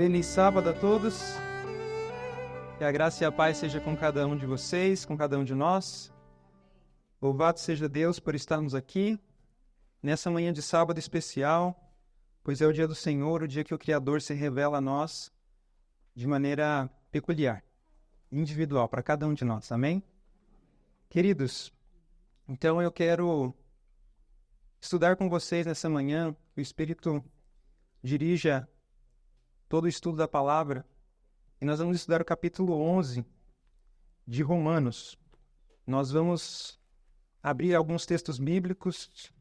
Feliz sábado a todos. Que a graça e a paz seja com cada um de vocês, com cada um de nós. Louvado seja Deus por estarmos aqui nessa manhã de sábado especial, pois é o dia do Senhor, o dia que o Criador se revela a nós de maneira peculiar, individual, para cada um de nós. Amém? Queridos, então eu quero estudar com vocês nessa manhã, que o Espírito dirija todo o estudo da palavra, e nós vamos estudar o capítulo 11 de Romanos. Nós vamos abrir alguns textos bíblicos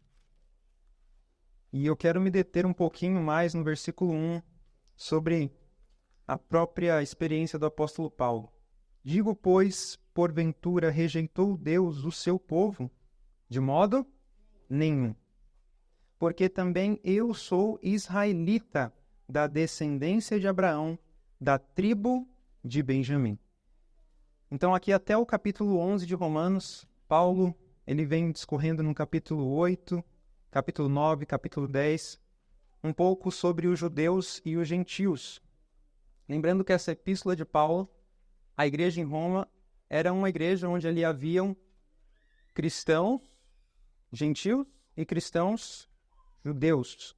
e eu quero me deter um pouquinho mais no versículo 1 sobre a própria experiência do apóstolo Paulo. Digo, pois, porventura rejeitou Deus o seu povo? De modo nenhum. Porque também eu sou israelita, da descendência de Abraão, da tribo de Benjamim. Então, aqui até o capítulo 11 de Romanos, Paulo ele vem discorrendo no capítulo 8, capítulo 9, capítulo 10, um pouco sobre os judeus e os gentios. Lembrando que essa epístola de Paulo, a igreja em Roma, era uma igreja onde ali haviam cristãos gentios e cristãos judeus.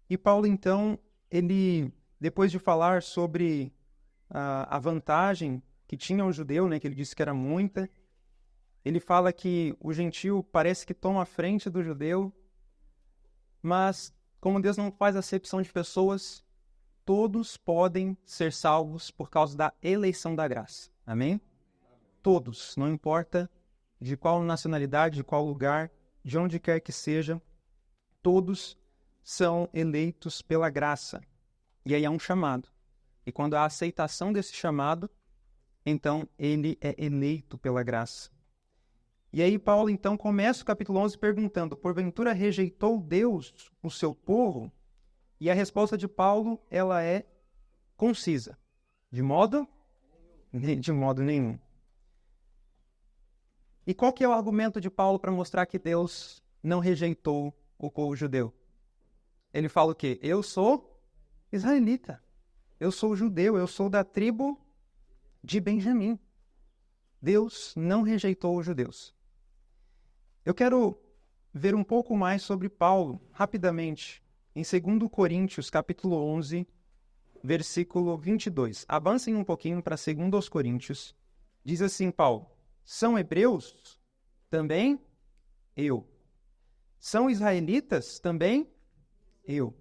E Paulo, então, ele, depois de falar sobre a vantagem que tinha o judeu, né, que ele disse que era muita, ele fala que o gentio parece que toma a frente do judeu, mas como Deus não faz acepção de pessoas, todos podem ser salvos por causa da eleição da graça. Amém? Todos, não importa de qual nacionalidade, de qual lugar, de onde quer que seja, todos são eleitos pela graça. E aí há um chamado. E quando há a aceitação desse chamado, então ele é eleito pela graça. E aí Paulo então começa o capítulo 11 perguntando: porventura rejeitou Deus o seu povo? E a resposta de Paulo, ela é concisa. De modo nenhum. E qual que é o argumento de Paulo para mostrar que Deus não rejeitou o povo judeu? Ele fala o quê? Eu sou israelita. Eu sou judeu. Eu sou da tribo de Benjamim. Deus não rejeitou os judeus. Eu quero ver um pouco mais sobre Paulo, rapidamente, em 2 Coríntios, capítulo 11, versículo 22. Avancem um pouquinho para 2 Coríntios. Diz assim, Paulo: são hebreus? Também eu. São israelitas? Também eu.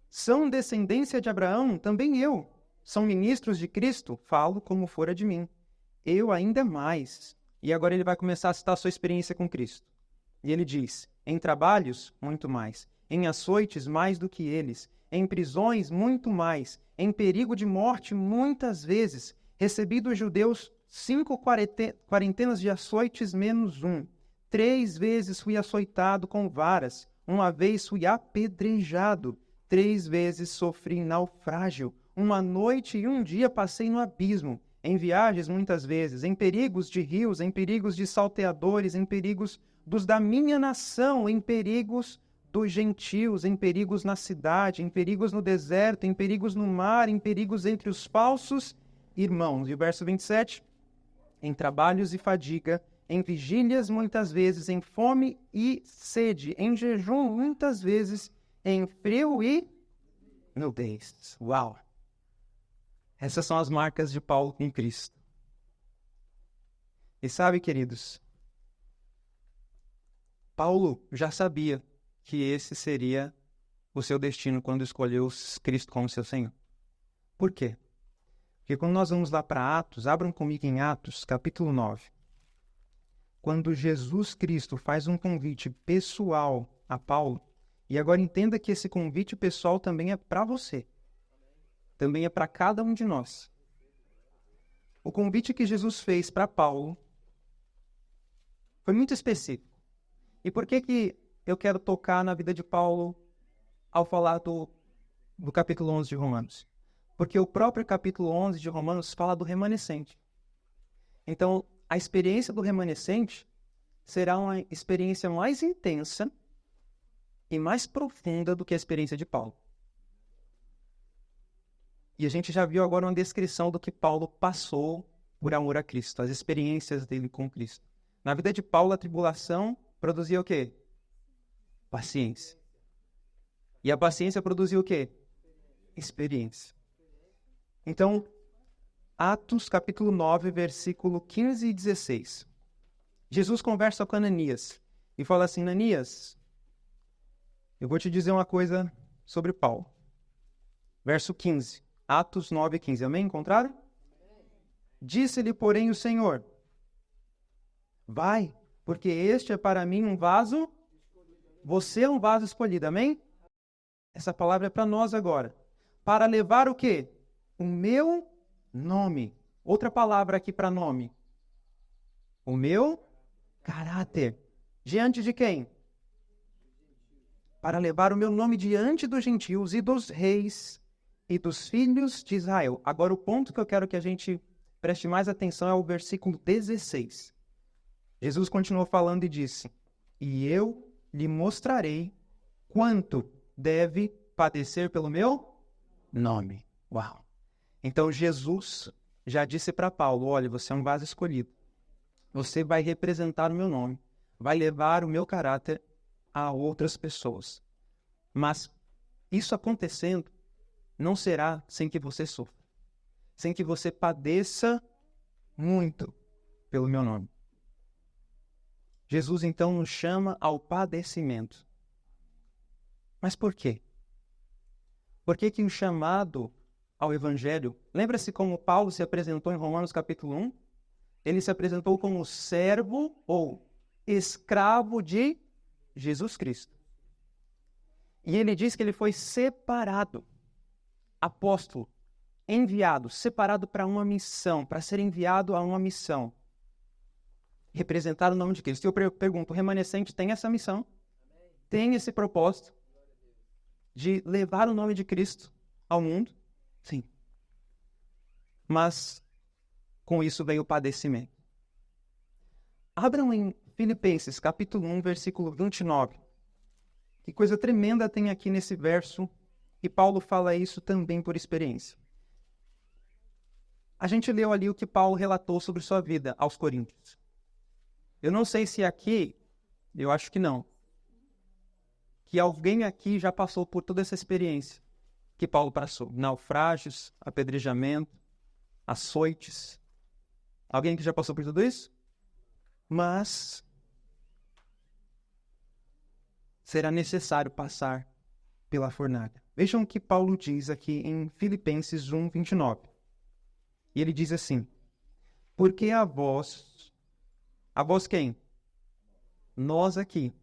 São descendência de Abraão? Também eu. São ministros de Cristo? Falo como fora de mim. Eu ainda mais. E agora ele vai começar a citar a sua experiência com Cristo. E ele diz: em trabalhos, muito mais. Em açoites, mais do que eles. Em prisões, muito mais. Em perigo de morte, muitas vezes. Recebi dos judeus 5 quarentenas de açoites menos 1. 3 vezes fui açoitado com varas. 1 vez fui apedrejado. 3 vezes sofri naufrágio. 1 noite e 1 dia passei no abismo. Em viagens, muitas vezes. Em perigos de rios, em perigos de salteadores, em perigos dos da minha nação, em perigos dos gentios, em perigos na cidade, em perigos no deserto, em perigos no mar, em perigos entre os falsos irmãos. E o verso 27, em trabalhos e fadiga, em vigílias muitas vezes, em fome e sede, em jejum muitas vezes, em frio e nudez. Uau! Essas são as marcas de Paulo em Cristo. E sabe, queridos, Paulo já sabia que esse seria o seu destino quando escolheu Cristo como seu Senhor. Por quê? Porque quando nós vamos lá para Atos, abram comigo em Atos, capítulo 9. Quando Jesus Cristo faz um convite pessoal a Paulo, e agora entenda que esse convite pessoal também é para você. Também é para cada um de nós. O convite que Jesus fez para Paulo foi muito específico. E por que eu quero tocar na vida de Paulo ao falar do capítulo 11 de Romanos? Porque o próprio capítulo 11 de Romanos fala do remanescente. Então, a experiência do remanescente será uma experiência mais intensa e mais profunda do que a experiência de Paulo. E a gente já viu agora uma descrição do que Paulo passou por amor a Cristo, as experiências dele com Cristo. Na vida de Paulo, a tribulação produzia o quê? Paciência. E a paciência produzia o quê? Experiência. Então, Atos capítulo 9, versículo 15 e 16. Jesus conversa com Ananias e fala assim: Ananias, eu vou te dizer uma coisa sobre Paulo. Verso 15. Atos 9, 15. Amém? Encontraram? Disse-lhe, porém, o Senhor: vai, porque este é para mim um vaso, você é um vaso escolhido. Amém? Essa palavra é para nós agora. Para levar o quê? O meu nome. Outra palavra aqui para nome. O meu caráter. Diante de quem? Para levar o meu nome diante dos gentios e dos reis e dos filhos de Israel. Agora, o ponto que eu quero que a gente preste mais atenção é o versículo 16. Jesus continuou falando e disse: e eu lhe mostrarei quanto deve padecer pelo meu nome. Uau! Então, Jesus já disse para Paulo: olha, você é um vaso escolhido. Você vai representar o meu nome. Vai levar o meu caráter a outras pessoas. Mas isso acontecendo não será sem que você sofra. Sem que você padeça muito pelo meu nome. Jesus então nos chama ao padecimento. Mas por quê? Por que o chamado ao Evangelho... Lembra-se como Paulo se apresentou em Romanos capítulo 1? Ele se apresentou como servo ou escravo de Jesus Cristo. E ele diz que ele foi separado, apóstolo, enviado, separado para uma missão, para ser enviado a uma missão. Representar o nome de Cristo. E eu pergunto, o remanescente tem essa missão? Tem esse propósito de levar o nome de Cristo ao mundo? Sim. Mas com isso veio o padecimento. Abram em Filipenses, capítulo 1, versículo 29. Que coisa tremenda tem aqui nesse verso, e Paulo fala isso também por experiência. A gente leu ali o que Paulo relatou sobre sua vida aos Coríntios. Eu não sei se aqui, eu acho que não, que alguém aqui já passou por toda essa experiência que Paulo passou. Naufrágios, apedrejamento, açoites. Alguém que já passou por tudo isso? Mas será necessário passar pela fornalha. Vejam o que Paulo diz aqui em Filipenses 1, 29. E ele diz assim: porque a vós quem? Nós aqui,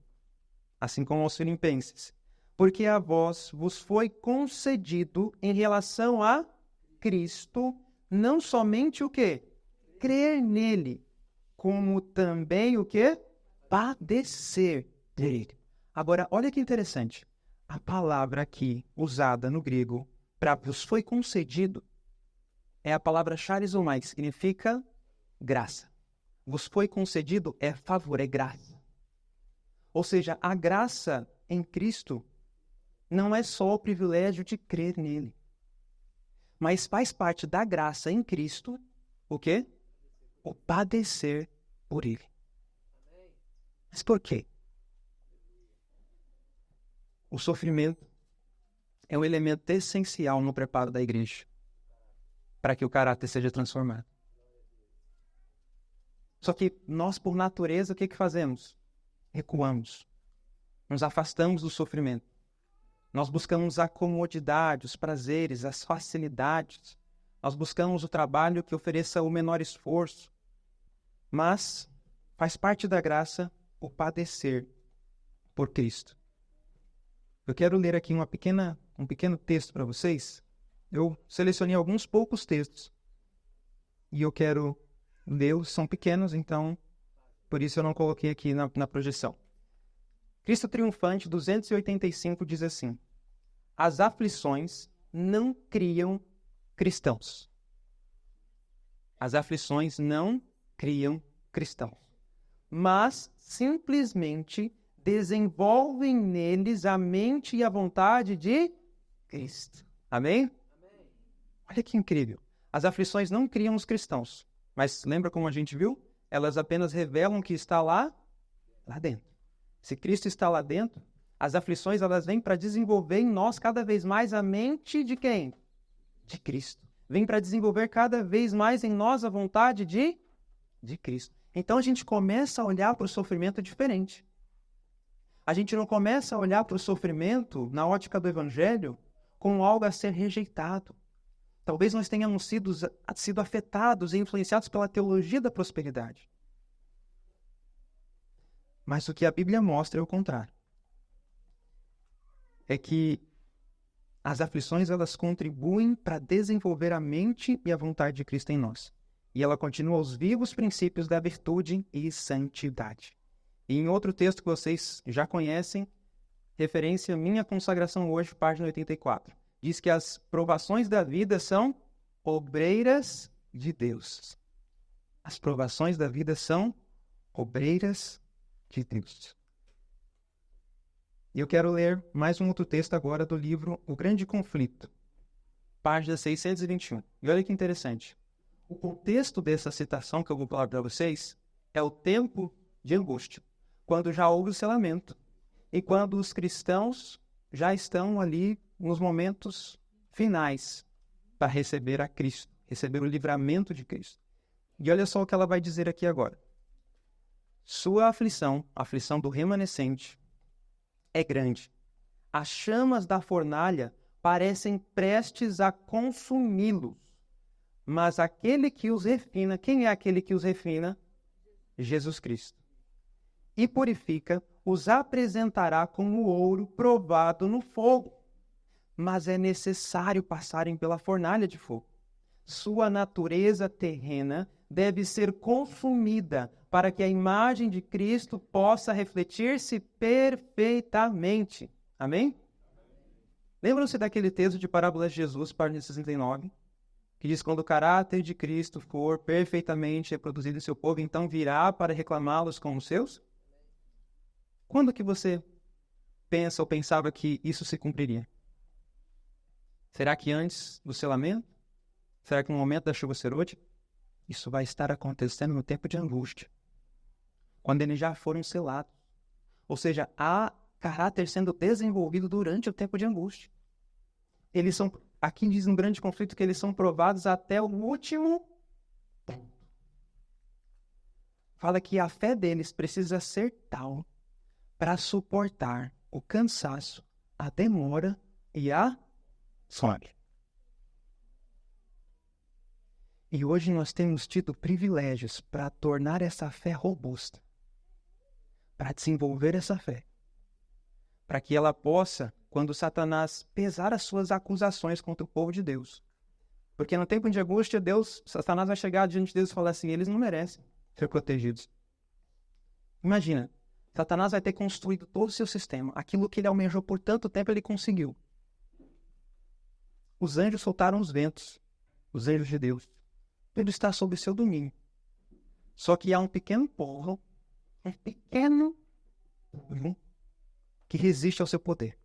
assim como aos filipenses. Porque a vós vos foi concedido em relação a Cristo, não somente o quê? Crer nele, como também o quê? Padecer dele. Agora, olha que interessante. A palavra aqui usada no grego para vos foi concedido é a palavra charizomai, que significa graça. Vos foi concedido é favor, é graça. Ou seja, a graça em Cristo não é só o privilégio de crer nele, mas faz parte da graça em Cristo o quê? O padecer por ele. Mas por quê? O sofrimento é um elemento essencial no preparo da igreja para que o caráter seja transformado. Só que nós, por natureza, o que fazemos? Recuamos. Nos afastamos do sofrimento. Nós buscamos a comodidade, os prazeres, as facilidades. Nós buscamos o trabalho que ofereça o menor esforço. Mas faz parte da graça o padecer por Cristo. Eu quero ler aqui um pequeno texto para vocês. Eu selecionei alguns poucos textos. E eu quero lê-los, são pequenos, então por isso eu não coloquei aqui na projeção. Cristo Triunfante 285 diz assim: as aflições não criam cristãos. As aflições não criam cristãos, mas simplesmente desenvolvem neles a mente e a vontade de Cristo. Amém? Olha que incrível. As aflições não criam os cristãos, mas lembra como a gente viu? Elas apenas revelam que está lá dentro. Se Cristo está lá dentro, as aflições elas vêm para desenvolver em nós cada vez mais a mente de quem? De Cristo. Vem para desenvolver cada vez mais em nós a vontade de Cristo. Então a gente começa a olhar para o sofrimento diferente. A gente não começa a olhar para o sofrimento na ótica do Evangelho como algo a ser rejeitado. Talvez nós tenhamos sido afetados e influenciados pela teologia da prosperidade. Mas o que a Bíblia mostra é o contrário. É que as aflições elas contribuem para desenvolver a mente e a vontade de Cristo em nós. E ela continua os vivos princípios da virtude e santidade. E em outro texto que vocês já conhecem, referência à minha consagração hoje, página 84. Diz que as provações da vida são obreiras de Deus. As provações da vida são obreiras de Deus. E eu quero ler mais um outro texto agora do livro O Grande Conflito, página 621. E olha que interessante. O contexto dessa citação que eu vou falar para vocês é o tempo de angústia, quando já houve o selamento e quando os cristãos já estão ali nos momentos finais para receber a Cristo, receber o livramento de Cristo. E olha só o que ela vai dizer aqui agora. Sua aflição, a aflição do remanescente, é grande. As chamas da fornalha parecem prestes a consumi-los. Mas aquele que os refina, quem é aquele que os refina? Jesus Cristo. E purifica, os apresentará como ouro provado no fogo. Mas é necessário passarem pela fornalha de fogo. Sua natureza terrena deve ser consumida para que a imagem de Cristo possa refletir-se perfeitamente. Amém? Lembram-se daquele texto de Parábolas de Jesus, página 69, que diz: quando o caráter de Cristo for perfeitamente reproduzido em seu povo, então virá para reclamá-los como seus? Quando que você pensa ou pensava que isso se cumpriria? Será que antes do selamento? Será que no momento da chuva serôdia? Isso vai estar acontecendo no tempo de angústia, quando eles já foram selados. Ou seja, há caráter sendo desenvolvido durante o tempo de angústia. Eles são, aqui diz um grande conflito, que eles são provados até o último ponto. Fala que a fé deles precisa ser tal para suportar o cansaço, a demora e a fome. E hoje nós temos tido privilégios para tornar essa fé robusta, para desenvolver essa fé, para que ela possa, quando Satanás pesar as suas acusações contra o povo de Deus. Porque no tempo de angústia, Satanás vai chegar diante de Deus e falar assim: eles não merecem ser protegidos. Imagina, Satanás vai ter construído todo o seu sistema. Aquilo que ele almejou por tanto tempo, ele conseguiu. Os anjos soltaram os ventos, os anjos de Deus. Ele está sob seu domínio. Só que há um pequeno povo, que resiste ao seu poder.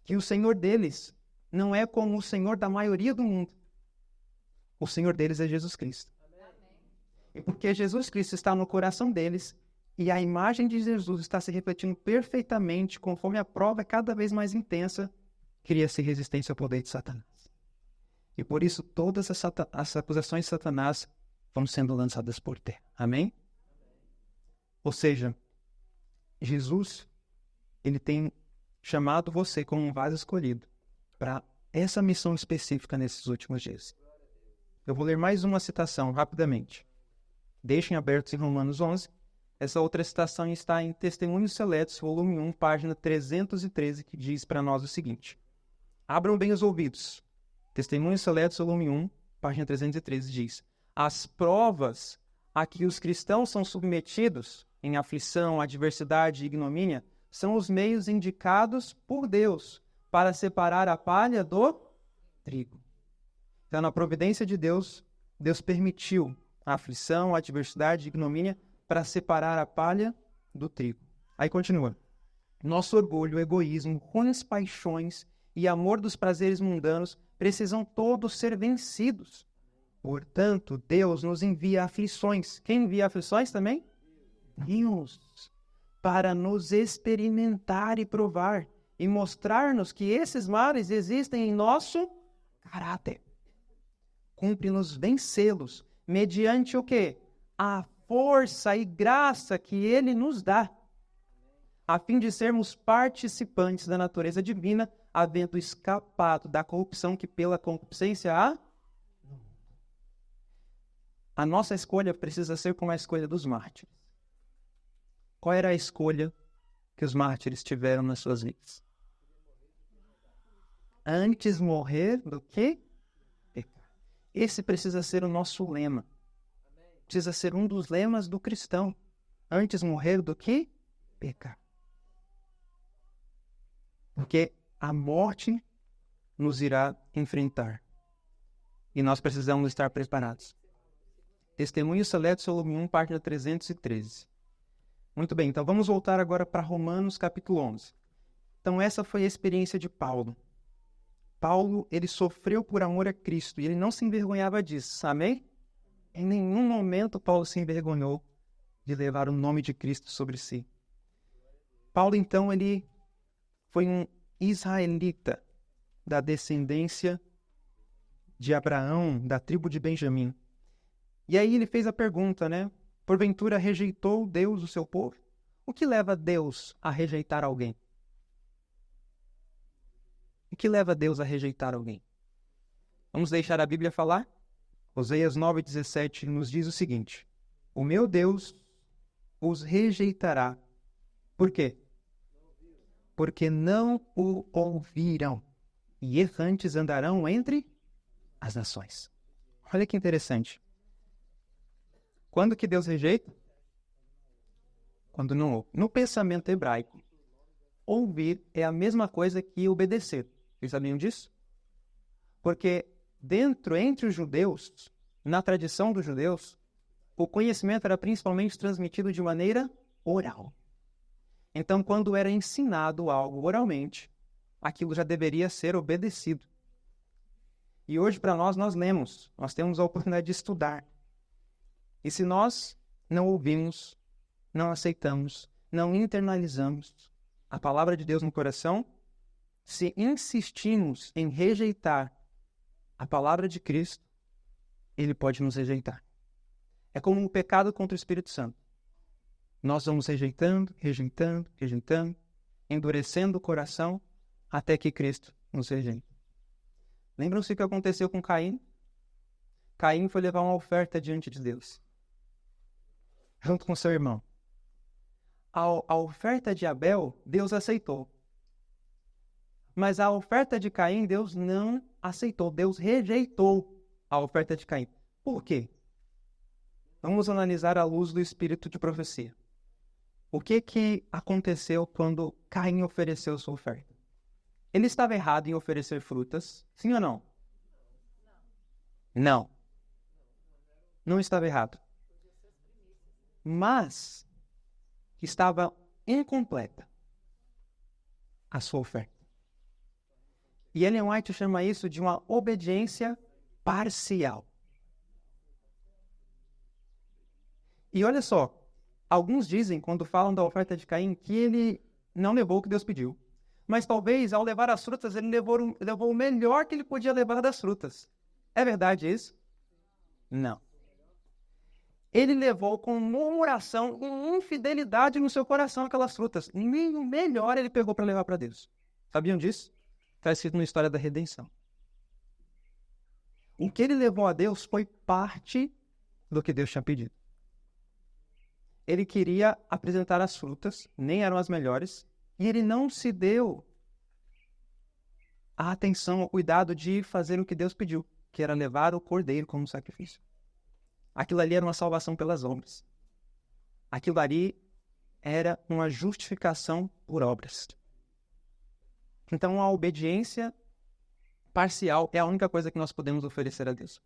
Que o Senhor deles não é como o Senhor da maioria do mundo. O Senhor deles é Jesus Cristo. E porque Jesus Cristo está no coração deles, e a imagem de Jesus está se refletindo perfeitamente, conforme a prova é cada vez mais intensa, cria-se resistência ao poder de Satanás. E por isso todas as acusações de Satanás vão sendo lançadas por terra. Amém? Ou seja, Jesus, ele tem chamado você como um vaso escolhido para essa missão específica nesses últimos dias. Eu vou ler mais uma citação rapidamente. Deixem abertos em Romanos 11. Essa outra citação está em Testemunhos Seletos, volume 1, página 313, que diz para nós o seguinte: abram bem os ouvidos. Testemunhos Seletos, volume 1, página 313, diz: as provas a que os cristãos são submetidos em aflição, adversidade e ignomínia são os meios indicados por Deus para separar a palha do trigo. Então, na providência de Deus, Deus permitiu a aflição, a adversidade e ignomínia para separar a palha do trigo. Aí continua: nosso orgulho, egoísmo, ruins paixões e amor dos prazeres mundanos precisam todos ser vencidos. Portanto, Deus nos envia aflições. Quem envia aflições também? Deus. Para nos experimentar e provar. E mostrar-nos que esses males existem em nosso caráter. Cumpre-nos vencê-los. Mediante o quê? A força e graça que Ele nos dá. A fim de sermos participantes da natureza divina, havendo escapado da corrupção que pela concupiscência há. A nossa escolha precisa ser como a escolha dos mártires. Qual era a escolha que os mártires tiveram nas suas vidas? Antes morrer do que pecar. Esse precisa ser o nosso lema. Precisa ser um dos lemas do cristão. Antes morrer do que pecar. Porque a morte nos irá enfrentar. E nós precisamos estar preparados. Testemunho Seleto, volume 1, página 313. Muito bem, então vamos voltar agora para Romanos capítulo 11. Então essa foi a experiência de Paulo. Paulo, ele sofreu por amor a Cristo e ele não se envergonhava disso, amém? Em nenhum momento Paulo se envergonhou de levar o nome de Cristo sobre si. Paulo, então, ele foi um israelita da descendência de Abraão, da tribo de Benjamim. E aí ele fez a pergunta, né? Porventura rejeitou Deus o seu povo? O que leva Deus a rejeitar alguém? O que leva Deus a rejeitar alguém? Vamos deixar a Bíblia falar? Oséias 9,17 nos diz o seguinte: o meu Deus os rejeitará. Por quê? Porque não o ouviram, e errantes andarão entre as nações. Olha que interessante. Quando que Deus rejeita? Quando não ouve. No pensamento hebraico, ouvir é a mesma coisa que obedecer. Vocês sabiam disso? Porque entre os judeus, na tradição dos judeus, o conhecimento era principalmente transmitido de maneira oral. Então, quando era ensinado algo oralmente, aquilo já deveria ser obedecido. E hoje, para nós lemos, nós temos a oportunidade de estudar. E se nós não ouvimos, não aceitamos, não internalizamos a palavra de Deus no coração, se insistimos em rejeitar a palavra de Cristo, Ele pode nos rejeitar. É como um pecado contra o Espírito Santo. Nós vamos rejeitando, endurecendo o coração até que Cristo nos rejeita. Lembram-se o que aconteceu com Caim? Caim foi levar uma oferta diante de Deus, junto com seu irmão. A oferta de Abel, Deus aceitou. Mas a oferta de Caim, Deus não aceitou. Deus rejeitou a oferta de Caim. Por quê? Vamos analisar à luz do espírito de profecia. O que aconteceu quando Caim ofereceu sua oferta? Ele estava errado em oferecer frutas, sim ou não? Não. Não estava errado. Mas estava incompleta a sua oferta. E Ellen White chama isso de uma obediência parcial. E olha só, alguns dizem, quando falam da oferta de Caim, que ele não levou o que Deus pediu. Mas talvez, ao levar as frutas, ele levou o melhor que ele podia levar das frutas. É verdade isso? Não. Ele levou com murmuração e infidelidade no seu coração aquelas frutas. Nem o melhor ele pegou para levar para Deus. Sabiam disso? Está escrito na história da redenção. O que ele levou a Deus foi parte do que Deus tinha pedido. Ele queria apresentar as frutas, nem eram as melhores, e ele não se deu a atenção, o cuidado de fazer o que Deus pediu, que era levar o cordeiro como sacrifício. Aquilo ali era uma salvação pelas obras. Aquilo ali era uma justificação por obras. Então, a obediência parcial é a única coisa que nós podemos oferecer a Deus.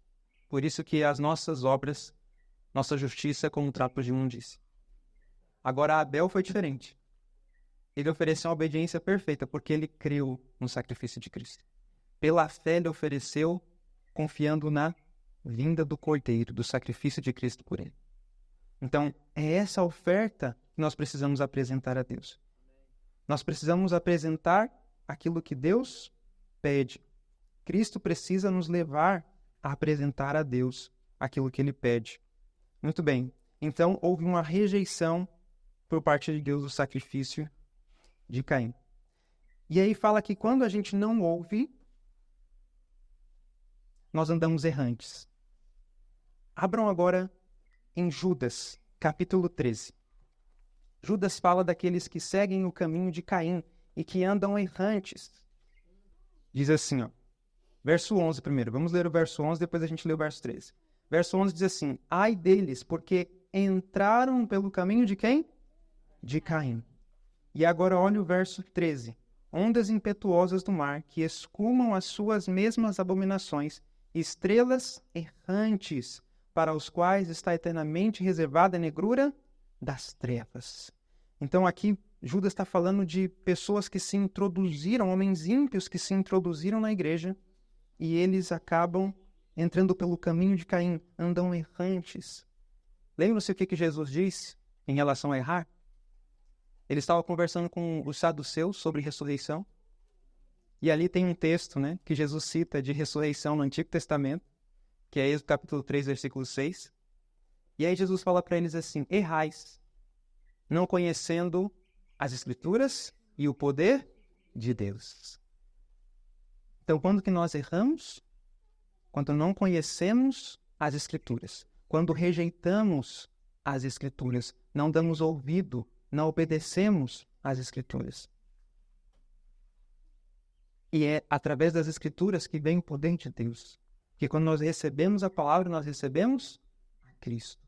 Por isso que as nossas obras, nossa justiça é como trapos de imundícia. Agora, Abel foi diferente. Ele ofereceu uma obediência perfeita, porque ele creu no sacrifício de Cristo. pela fé ele ofereceu, confiando na vinda do Cordeiro, do sacrifício de Cristo por ele. Então, é essa oferta que nós precisamos apresentar a Deus. Nós precisamos apresentar aquilo que Deus pede. Cristo precisa nos levar a apresentar a Deus aquilo que Ele pede. Muito bem. Então, houve uma rejeição por parte de Deus do sacrifício de Caim. E aí fala que quando a gente não ouve, nós andamos errantes. Abram agora em Judas, capítulo 13. Judas fala daqueles que seguem o caminho de Caim e que andam errantes. Diz assim, verso 11 primeiro. Vamos ler o verso 11, depois a gente lê o verso 13. Verso 11 diz assim: ai deles, porque entraram pelo caminho de quem? De Caim. E agora olha o verso 13. Ondas impetuosas do mar, que escumam as suas mesmas abominações, estrelas errantes, para os quais está eternamente reservada a negrura das trevas. Então aqui Judas está falando de pessoas que se introduziram, homens ímpios que se introduziram na igreja, e eles acabam entrando pelo caminho de Caim, andam errantes. Lembram-se o que Jesus disse em relação a errar? Ele estava conversando com os saduceus sobre ressurreição, e ali tem um texto, que Jesus cita de ressurreição no Antigo Testamento, que é Êxodo capítulo 3, versículo 6. E aí Jesus fala para eles assim: errais, não conhecendo as Escrituras e o poder de Deus. Então, quando que nós erramos? Quando não conhecemos as Escrituras. Quando rejeitamos as Escrituras, não damos ouvido, não obedecemos às Escrituras. E é através das Escrituras que vem o poder de Deus. Porque quando nós recebemos a palavra, nós recebemos a Cristo.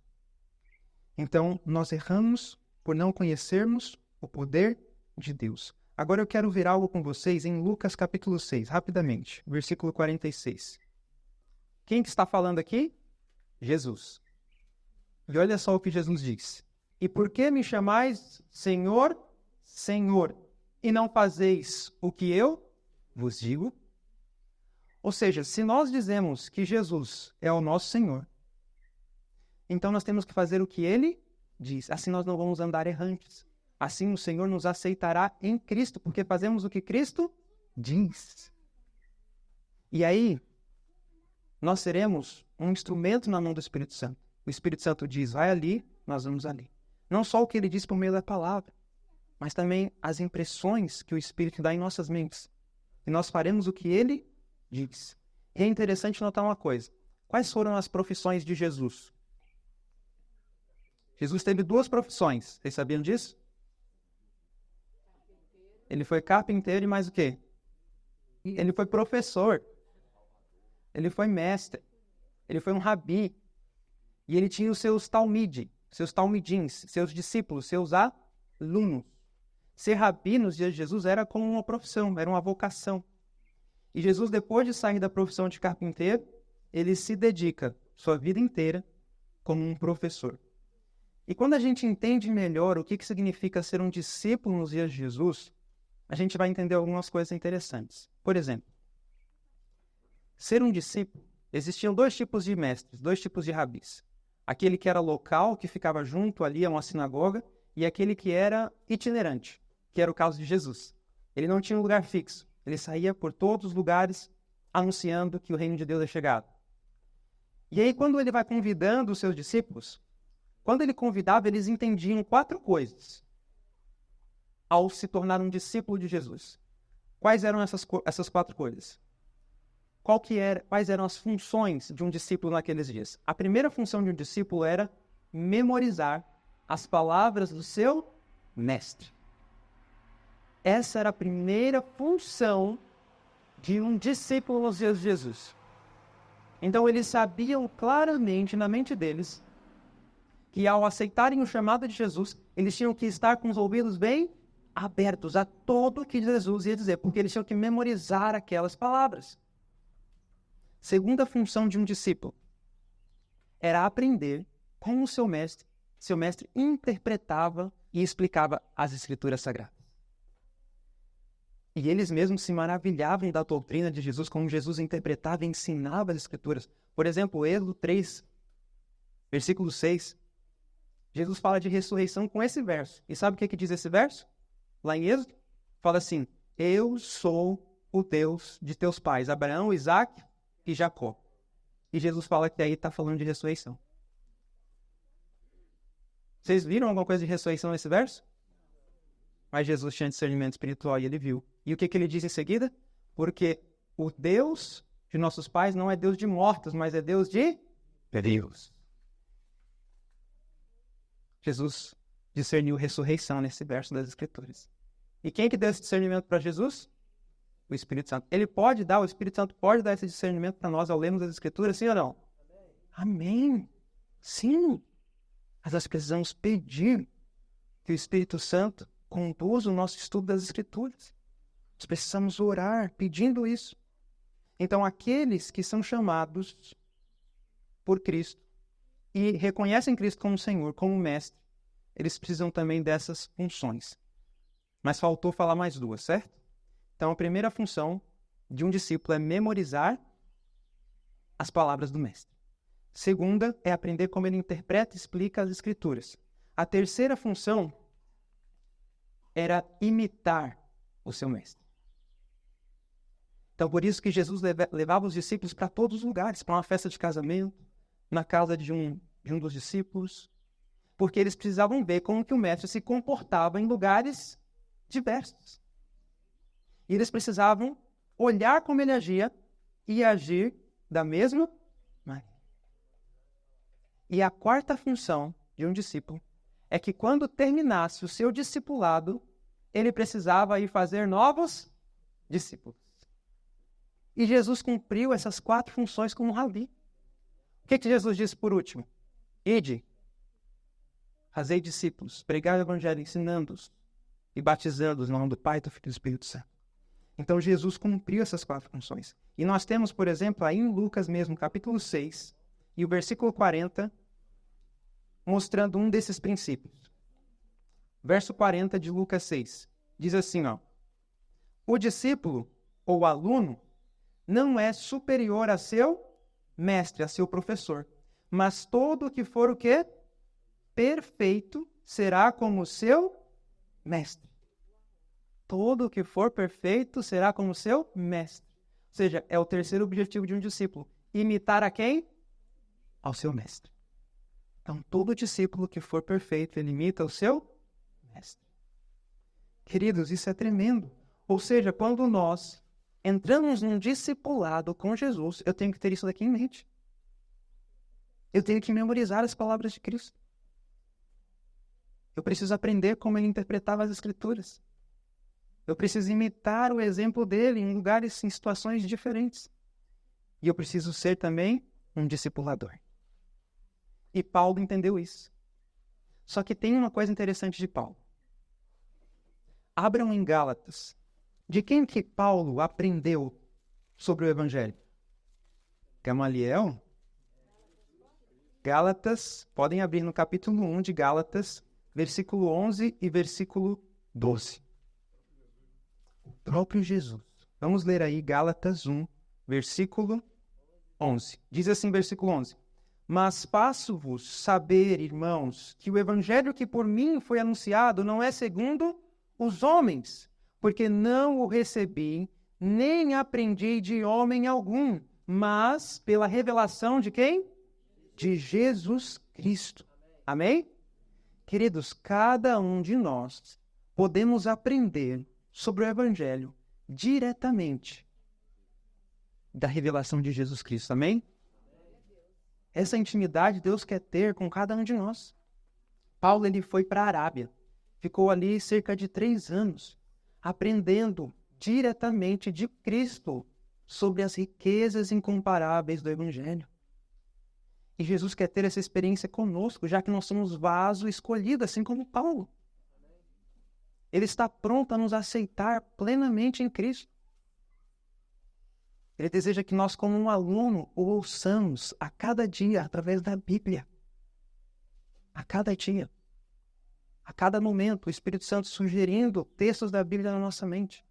Então, nós erramos por não conhecermos o poder de Deus. Agora eu quero ver algo com vocês em Lucas capítulo 6, rapidamente, versículo 46. Quem que está falando aqui? Jesus. E olha só o que Jesus diz: e por que me chamais Senhor, Senhor, e não fazeis o que eu vos digo? Ou seja, se nós dizemos que Jesus é o nosso Senhor, então nós temos que fazer o que Ele diz. Assim nós não vamos andar errantes. Assim o Senhor nos aceitará em Cristo, porque fazemos o que Cristo diz. E aí, nós seremos um instrumento na mão do Espírito Santo. O Espírito Santo diz: vai ali, nós vamos ali. Não só o que Ele diz por meio da palavra, mas também as impressões que o Espírito dá em nossas mentes. E nós faremos o que Ele diz. E é interessante notar uma coisa. Quais foram as profissões de Jesus? Jesus teve 2 profissões. Vocês sabiam disso? Ele foi carpinteiro e mais o quê? Ele foi professor. Ele foi mestre. Ele foi um rabi. E ele tinha os seus talmide, seus talmidins, seus discípulos, seus alunos. Ser rabi nos dias de Jesus era como uma profissão, era uma vocação. E Jesus, depois de sair da profissão de carpinteiro, ele se dedica sua vida inteira como um professor. E quando a gente entende melhor o que significa ser um discípulo nos dias de Jesus, a gente vai entender algumas coisas interessantes. Por exemplo, ser um discípulo, existiam 2 tipos de mestres, 2 tipos de rabis. Aquele que era local, que ficava junto ali a uma sinagoga, e aquele que era itinerante, que era o caso de Jesus. Ele não tinha um lugar fixo. Ele saía por todos os lugares anunciando que o reino de Deus é chegado. E aí, quando ele vai convidando os seus discípulos, quando ele convidava, eles entendiam 4 coisas ao se tornar um discípulo de Jesus. Quais eram essas 4 coisas? Quais eram as funções de um discípulo naqueles dias? A primeira função de um discípulo era memorizar as palavras do seu mestre. Essa era a primeira função de um discípulo nos dias de Jesus. Então eles sabiam claramente na mente deles que ao aceitarem o chamado de Jesus, eles tinham que estar com os ouvidos bem abertos a tudo o que Jesus ia dizer, porque eles tinham que memorizar aquelas palavras. Segunda função de um discípulo era aprender como o seu mestre interpretava e explicava as Escrituras Sagradas. E eles mesmos se maravilhavam da doutrina de Jesus, como Jesus interpretava e ensinava as Escrituras. Por exemplo, Êxodo 3, versículo 6. Jesus fala de ressurreição com esse verso. E sabe o que diz esse verso? Lá em Êxodo, fala assim: eu sou o Deus de teus pais, Abraão, Isaque e Jacó. E Jesus fala que aí está falando de ressurreição. Vocês viram alguma coisa de ressurreição nesse verso? Mas Jesus tinha discernimento espiritual e ele viu. E o que ele diz em seguida? Porque o Deus de nossos pais não é Deus de mortos, mas é Deus de vivos. Jesus discerniu ressurreição nesse verso das Escrituras. E quem que deu esse discernimento para Jesus? O Espírito Santo. O Espírito Santo pode dar esse discernimento para nós ao lermos as Escrituras, sim ou não? Amém. Sim. Mas nós precisamos pedir que o Espírito Santo conduza o nosso estudo das Escrituras. Nós precisamos orar pedindo isso. Então, aqueles que são chamados por Cristo e reconhecem Cristo como Senhor, como Mestre, eles precisam também dessas funções. Mas faltou falar mais duas, certo? Então, a primeira função de um discípulo é memorizar as palavras do Mestre. Segunda é aprender como ele interpreta e explica as Escrituras. A terceira função era imitar o seu Mestre. Então, por isso que Jesus levava os discípulos para todos os lugares, para uma festa de casamento, na casa de um dos discípulos, porque eles precisavam ver como que o Mestre se comportava em lugares diversos. E eles precisavam olhar como ele agia e agir da mesma maneira. E a quarta função de um discípulo é que quando terminasse o seu discipulado, ele precisava ir fazer novos discípulos. E Jesus cumpriu essas 4 funções como rabi. O que Jesus disse por último? Ide, fazei discípulos, pregai o evangelho, ensinando-os e batizando-os no nome do Pai, do Filho e do Espírito Santo. Então Jesus cumpriu essas 4 funções. E nós temos, por exemplo, aí em Lucas mesmo, capítulo 6, e o versículo 40, mostrando um desses princípios. Verso 40 de Lucas 6, diz assim, o discípulo ou aluno não é superior a seu mestre, a seu professor, mas todo o que for o quê? Perfeito será como o seu mestre. Todo o que for perfeito será como o seu mestre. Ou seja, é o terceiro objetivo de um discípulo. Imitar a quem? Ao seu mestre. Então, todo discípulo que for perfeito, ele imita o seu mestre. Queridos, isso é tremendo. Ou seja, quando nós entramos num discipulado com Jesus, eu tenho que ter isso daqui em mente. Eu tenho que memorizar as palavras de Cristo. Eu preciso aprender como ele interpretava as Escrituras. Eu preciso imitar o exemplo dele em lugares, em situações diferentes. E eu preciso ser também um discipulador. E Paulo entendeu isso. Só que tem uma coisa interessante de Paulo. Abram em Gálatas. De quem que Paulo aprendeu sobre o Evangelho? Gamaliel? Gálatas, podem abrir no capítulo 1 de Gálatas, versículo 11 e versículo 12. O próprio Jesus. Vamos ler aí Gálatas 1, versículo 11. Diz assim, versículo 11. Mas faço-vos saber, irmãos, que o evangelho que por mim foi anunciado não é segundo os homens, porque não o recebi, nem aprendi de homem algum, mas pela revelação de quem? De Jesus Cristo. Amém? Queridos, cada um de nós podemos aprender sobre o evangelho diretamente da revelação de Jesus Cristo. Amém? Essa intimidade Deus quer ter com cada um de nós. Paulo, ele foi para a Arábia. Ficou ali cerca de 3 anos, aprendendo diretamente de Cristo sobre as riquezas incomparáveis do Evangelho. E Jesus quer ter essa experiência conosco, já que nós somos vaso escolhido, assim como Paulo. Ele está pronto a nos aceitar plenamente em Cristo. Ele deseja que nós, como um aluno, o ouçamos a cada dia, através da Bíblia. A cada dia. A cada momento, o Espírito Santo sugerindo textos da Bíblia na nossa mente.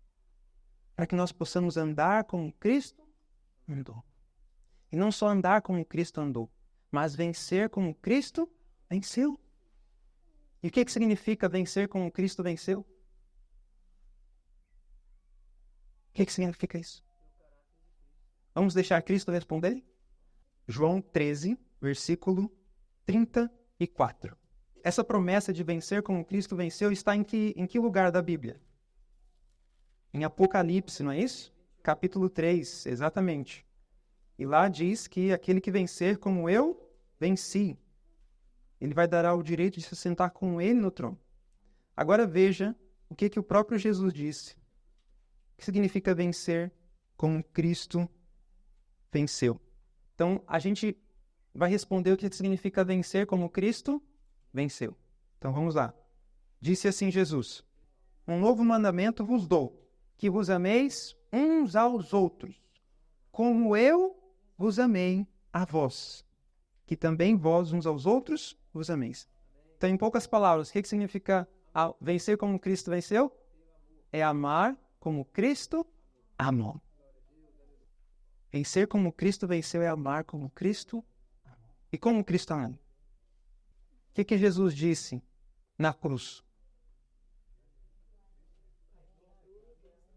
para que nós possamos andar como Cristo andou. E não só andar como Cristo andou, mas vencer como Cristo venceu. E o que significa vencer como Cristo venceu? O que significa isso? Vamos deixar Cristo responder? João 13, versículo 34. Essa promessa de vencer como Cristo venceu está em que lugar da Bíblia? Em Apocalipse, não é isso? Capítulo 3, exatamente. E lá diz que aquele que vencer como eu, venci. Ele vai dar o direito de se sentar com ele no trono. Agora veja o que o próprio Jesus disse. O que significa vencer como Cristo venceu? Então, a gente vai responder o que significa vencer como Cristo venceu. Então, vamos lá. Disse assim Jesus: um novo mandamento vos dou, que vos ameis uns aos outros, como eu vos amei a vós, que também vós uns aos outros vos ameis. Então, em poucas palavras, o que significa vencer como Cristo venceu? É amar como Cristo amou. Vencer como Cristo venceu é amar como Cristo amou. E como Cristo amou? O que Jesus disse na cruz?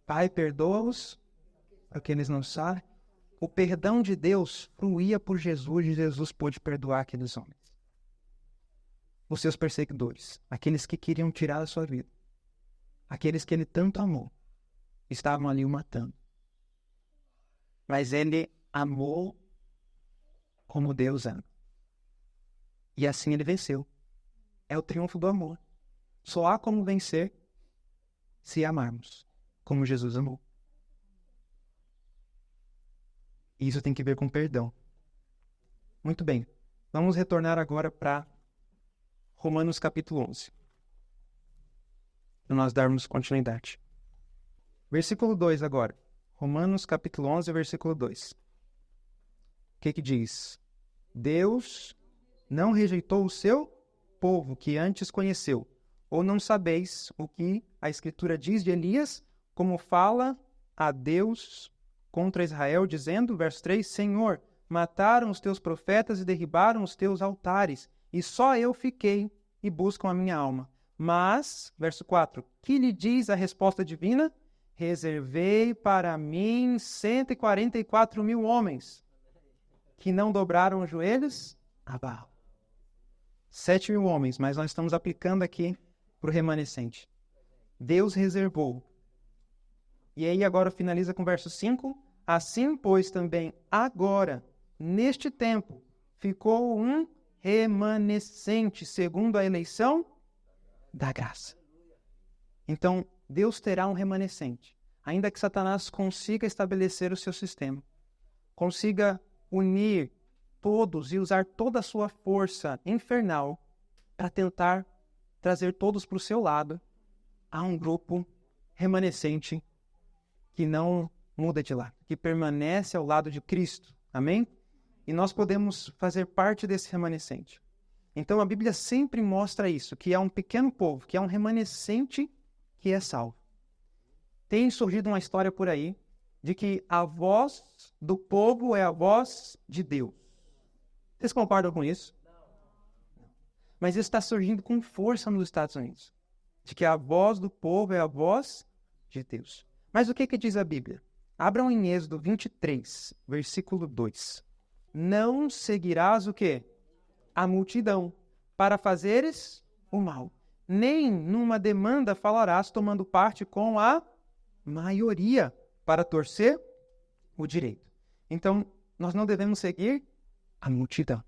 Pai, perdoa-os, porque eles não sabem. O perdão de Deus fluía por Jesus e Jesus pôde perdoar aqueles homens. Os seus perseguidores, aqueles que queriam tirar a sua vida, aqueles que ele tanto amou, estavam ali o matando. Mas ele amou como Deus ama. E assim ele venceu. É o triunfo do amor. Só há como vencer se amarmos, como Jesus amou. E isso tem que ver com perdão. Muito bem. Vamos retornar agora para Romanos capítulo 11. Para nós darmos continuidade. Versículo 2 agora. Romanos capítulo 11, versículo 2. O que diz? Deus não rejeitou o seu povo que antes conheceu. Ou não sabeis o que a Escritura diz de Elias, como fala a Deus contra Israel, dizendo, verso 3, Senhor, mataram os teus profetas e derribaram os teus altares, e só eu fiquei e buscam a minha alma. Mas, verso 4, que lhe diz a resposta divina? Reservei para mim 144.000 homens que não dobraram os joelhos a Baal. 7.000 homens, mas nós estamos aplicando aqui para o remanescente. Deus reservou. E aí agora finaliza com o verso 5. Assim, pois, também agora, neste tempo, ficou um remanescente segundo a eleição da graça. Então, Deus terá um remanescente, ainda que Satanás consiga estabelecer o seu sistema, consiga unir todos e usar toda a sua força infernal para tentar trazer todos para o seu lado, há um grupo remanescente que não muda de lado, que permanece ao lado de Cristo. Amém? E nós podemos fazer parte desse remanescente. Então a Bíblia sempre mostra isso, que há um pequeno povo, que há um remanescente que é salvo. Tem surgido uma história por aí de que a voz do povo é a voz de Deus. Vocês concordam com isso? Mas isso está surgindo com força nos Estados Unidos. De que a voz do povo é a voz de Deus. Mas o que diz a Bíblia? Abram em Êxodo 23, versículo 2. Não seguirás o quê? A multidão, para fazeres o mal. Nem numa demanda falarás tomando parte com a maioria, para torcer o direito. Então, nós não devemos seguir a multidão.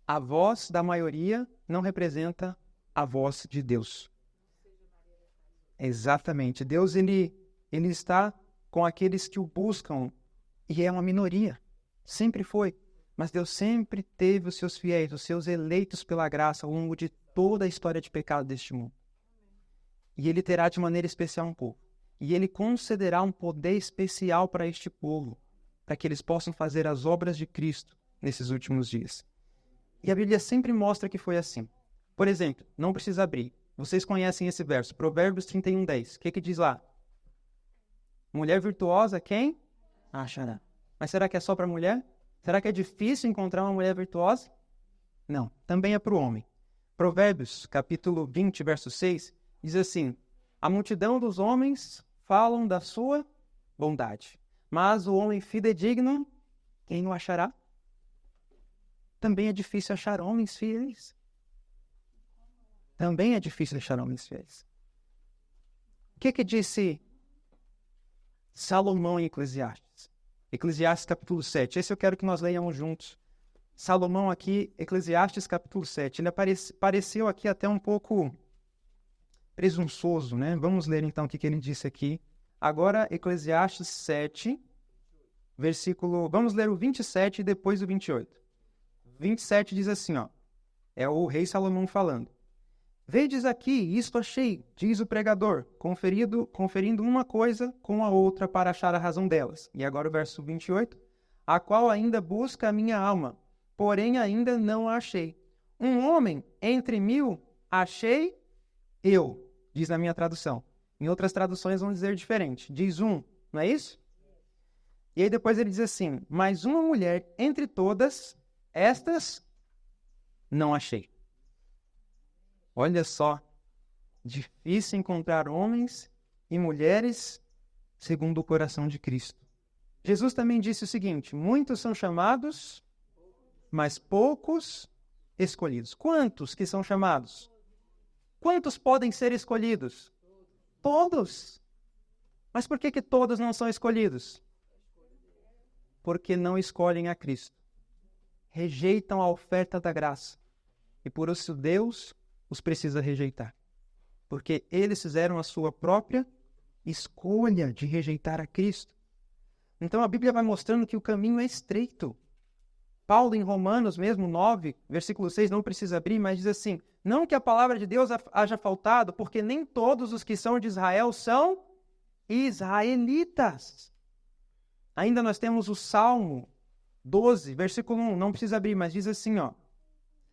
A voz da maioria não representa a voz de Deus. Exatamente. Deus, ele está com aqueles que o buscam e é uma minoria. Sempre foi. Mas Deus sempre teve os seus fiéis, os seus eleitos pela graça ao longo de toda a história de pecado deste mundo. E ele terá de maneira especial um povo. E ele concederá um poder especial para este povo, para que eles possam fazer as obras de Cristo nesses últimos dias. E a Bíblia sempre mostra que foi assim. Por exemplo, não precisa abrir. Vocês conhecem esse verso, Provérbios 31:10. O que diz lá? Mulher virtuosa, quem achará? Mas será que é só para mulher? Será que é difícil encontrar uma mulher virtuosa? Não, também é para o homem. Provérbios, capítulo 20, verso 6, diz assim: a multidão dos homens falam da sua bondade, mas o homem fidedigno, quem o achará? Também é difícil achar homens fiéis. Também é difícil achar homens fiéis. O que disse Salomão em Eclesiastes? Eclesiastes capítulo 7. Esse eu quero que nós leiamos juntos. Salomão aqui, Eclesiastes capítulo 7. Ele pareceu aqui até um pouco presunçoso, né? Vamos ler então o que ele disse aqui. Agora, Eclesiastes 7, versículo... Vamos ler o 27 e depois o 28. 27 diz assim, ó. É o rei Salomão falando. Vedes aqui, isto achei, diz o pregador, conferindo uma coisa com a outra para achar a razão delas. E agora o verso 28. A qual ainda busca a minha alma, porém ainda não a achei. Um homem entre 1000 achei eu, diz na minha tradução. Em outras traduções vão dizer diferente. Diz um, não é isso? E aí depois ele diz assim, mas uma mulher entre todas estas não achei. Olha só, difícil encontrar homens e mulheres segundo o coração de Cristo. Jesus também disse o seguinte, muitos são chamados, mas poucos escolhidos. Quantos que são chamados? Quantos podem ser escolhidos? Todos. Mas por que todos não são escolhidos? Porque não escolhem a Cristo. Rejeitam a oferta da graça. E por isso Deus os precisa rejeitar. Porque eles fizeram a sua própria escolha de rejeitar a Cristo. Então a Bíblia vai mostrando que o caminho é estreito. Paulo em Romanos mesmo 9, versículo 6, não precisa abrir, mas diz assim, não que a palavra de Deus haja faltado, porque nem todos os que são de Israel são israelitas. Ainda nós temos o Salmo 12, versículo 1, não precisa abrir, mas diz assim, ó.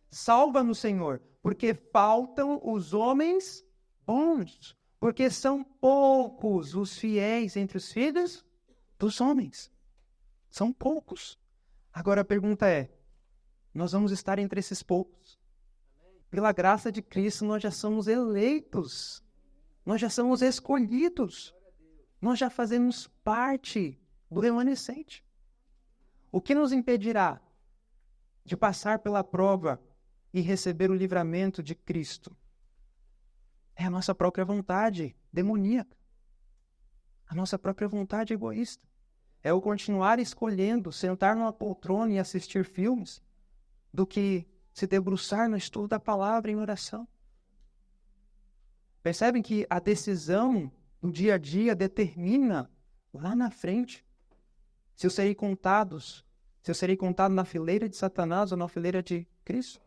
Salva-nos, Senhor, porque faltam os homens bons, porque são poucos os fiéis entre os filhos dos homens. São poucos. Agora a pergunta é, nós vamos estar entre esses poucos? Pela graça de Cristo nós já somos eleitos, nós já somos escolhidos, nós já fazemos parte do remanescente. O que nos impedirá de passar pela prova e receber o livramento de Cristo? É a nossa própria vontade demoníaca. A nossa própria vontade egoísta. É o continuar escolhendo sentar numa poltrona e assistir filmes do que se debruçar no estudo da palavra em oração. Percebem que a decisão do dia a dia determina lá na frente se eu serei contado na fileira de Satanás ou na fileira de Cristo.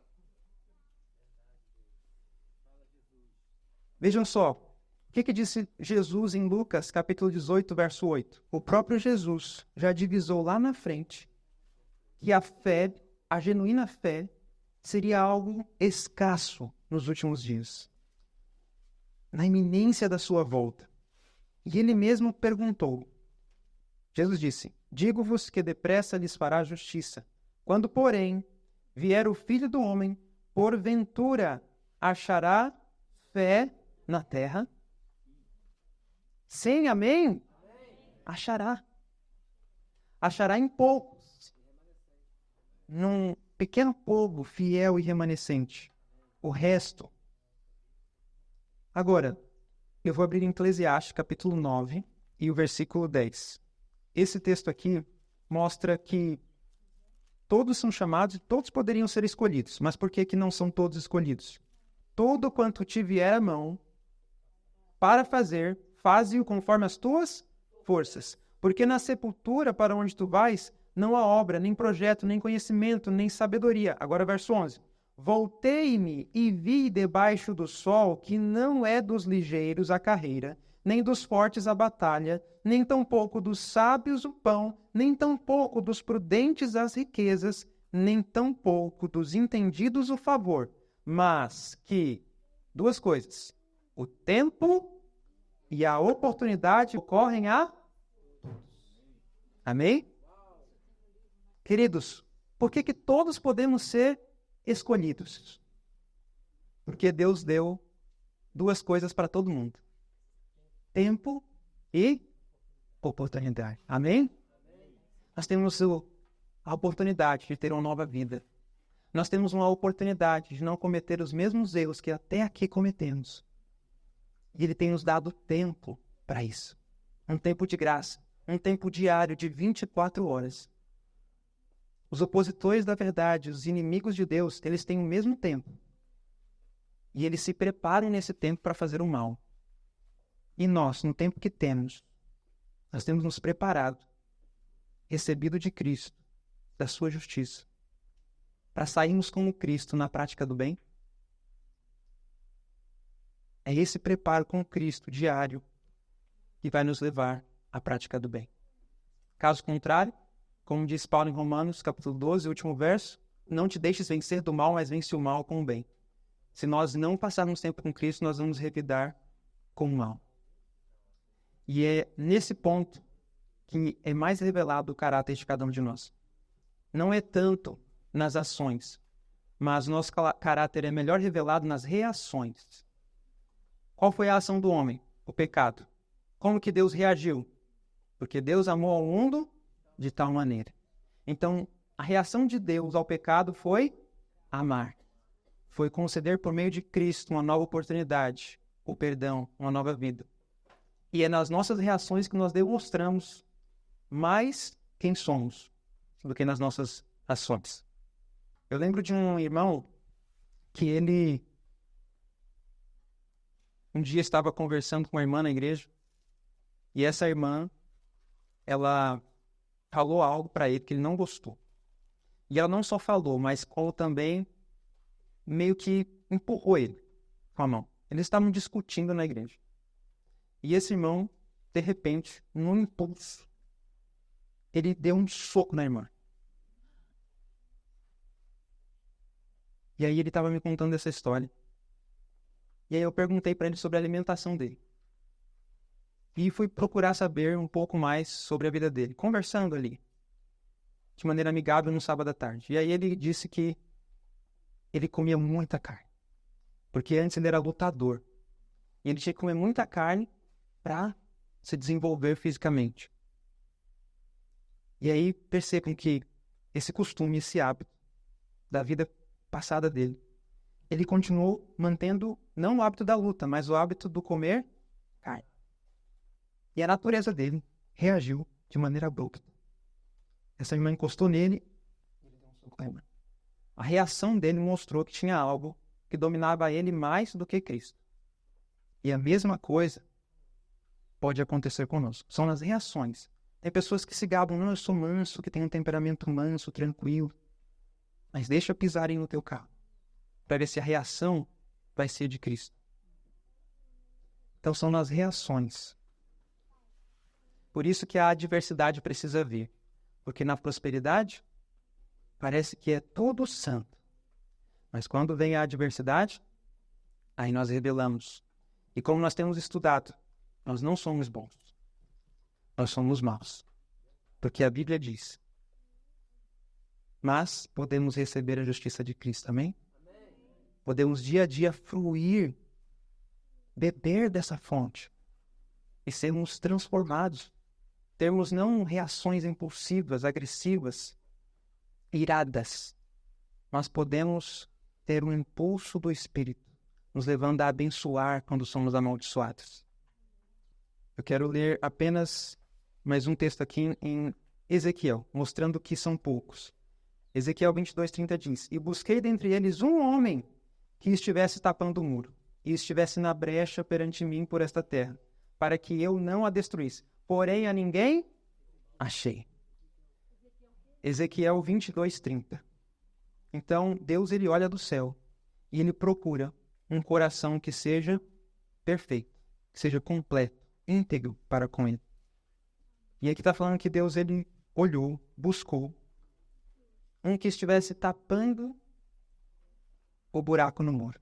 Vejam só, o que disse Jesus em Lucas, capítulo 18, verso 8? O próprio Jesus já divisou lá na frente que a fé, a genuína fé, seria algo escasso nos últimos dias, na iminência da sua volta. E ele mesmo perguntou, Jesus disse, digo-vos que depressa lhes fará justiça. Quando, porém, vier o Filho do Homem, porventura achará fé na terra? Sim, amém? Achará. Achará em poucos. Num pequeno povo fiel e remanescente. O resto. Agora, eu vou abrir em Eclesiastes, capítulo 9, e o versículo 10. Esse texto aqui mostra que todos são chamados e todos poderiam ser escolhidos. Mas por que não são todos escolhidos? Todo quanto te vier à mão para fazer, faze-o conforme as tuas forças. Porque na sepultura para onde tu vais, não há obra, nem projeto, nem conhecimento, nem sabedoria. Agora verso 11. Voltei-me e vi debaixo do sol que não é dos ligeiros a carreira, nem dos fortes a batalha, nem tampouco dos sábios o pão, nem tampouco dos prudentes as riquezas, nem tampouco dos entendidos o favor, mas que, duas coisas, o tempo e a oportunidade ocorrem a Amém? Queridos, por que todos podemos ser escolhidos? Porque Deus deu duas coisas para todo mundo: tempo e oportunidade. Amém? Nós temos a oportunidade de ter uma nova vida. Nós temos uma oportunidade de não cometer os mesmos erros que até aqui cometemos. E Ele tem nos dado tempo para isso. Um tempo de graça. Um tempo diário de 24 horas. Os opositores da verdade, os inimigos de Deus, eles têm o mesmo tempo. E eles se preparam nesse tempo para fazer o mal. E nós, no tempo que temos, nós temos nos preparado, recebido de Cristo, da sua justiça, para sairmos como Cristo na prática do bem. É esse preparo com Cristo diário que vai nos levar à prática do bem. Caso contrário, como diz Paulo em Romanos, capítulo 12, último verso, não te deixes vencer do mal, mas vence o mal com o bem. Se nós não passarmos tempo com Cristo, nós vamos revidar com o mal. E é nesse ponto que é mais revelado o caráter de cada um de nós. Não é tanto nas ações, mas o nosso caráter é melhor revelado nas reações. Qual foi a ação do homem? O pecado. Como que Deus reagiu? Porque Deus amou ao mundo de tal maneira. Então, a reação de Deus ao pecado foi amar. Foi conceder por meio de Cristo uma nova oportunidade, o perdão, uma nova vida. E é nas nossas reações que nós demonstramos mais quem somos do que nas nossas ações. Eu lembro de um irmão que ele um dia estava conversando com uma irmã na igreja e essa irmã, ela falou algo para ele que ele não gostou. E ela não só falou, mas como também meio que empurrou ele com a mão. Eles estavam discutindo na igreja. E esse irmão, de repente, num impulso, ele deu um soco na irmã. E aí ele estava me contando essa história. E aí eu perguntei para ele sobre a alimentação dele. E fui procurar saber um pouco mais sobre a vida dele, conversando ali, de maneira amigável, no sábado à tarde. E aí ele disse que ele comia muita carne, porque antes ele era lutador. E ele tinha que comer muita carne para se desenvolver fisicamente. E aí percebam que esse costume, esse hábito da vida passada dele, ele continuou mantendo não o hábito da luta, mas o hábito do comer carne. E a natureza dele reagiu de maneira abrupta. Essa irmã encostou nele e ele deu um soco na irmã. A reação dele mostrou que tinha algo que dominava ele mais do que Cristo. E a mesma coisa pode acontecer conosco. São nas reações. Tem pessoas que se gabam, não, eu sou manso, que tem um temperamento manso, tranquilo. Mas deixa pisarem no teu carro, para ver se a reação vai ser de Cristo. Então são nas reações. Por isso que a adversidade precisa vir. Porque na prosperidade, parece que é todo santo. Mas quando vem a adversidade, aí nós rebelamos. E como nós temos estudado, nós não somos bons. Nós somos maus. Porque a Bíblia diz: mas podemos receber a justiça de Cristo, amém? Podemos dia a dia fruir, beber dessa fonte e sermos transformados. Termos não reações impulsivas, agressivas, iradas, mas podemos ter um impulso do Espírito, nos levando a abençoar quando somos amaldiçoados. Eu quero ler apenas mais um texto aqui em Ezequiel, mostrando que são poucos. Ezequiel 22:30 diz: e busquei dentre eles um homem que estivesse tapando o muro, e estivesse na brecha perante mim por esta terra, para que eu não a destruísse. Porém a ninguém achei. Ezequiel 22:30. Então Deus, ele olha do céu e ele procura um coração que seja perfeito, que seja completo, íntegro para com ele. E aqui está falando que Deus, ele olhou, buscou um que estivesse tapando o buraco no muro.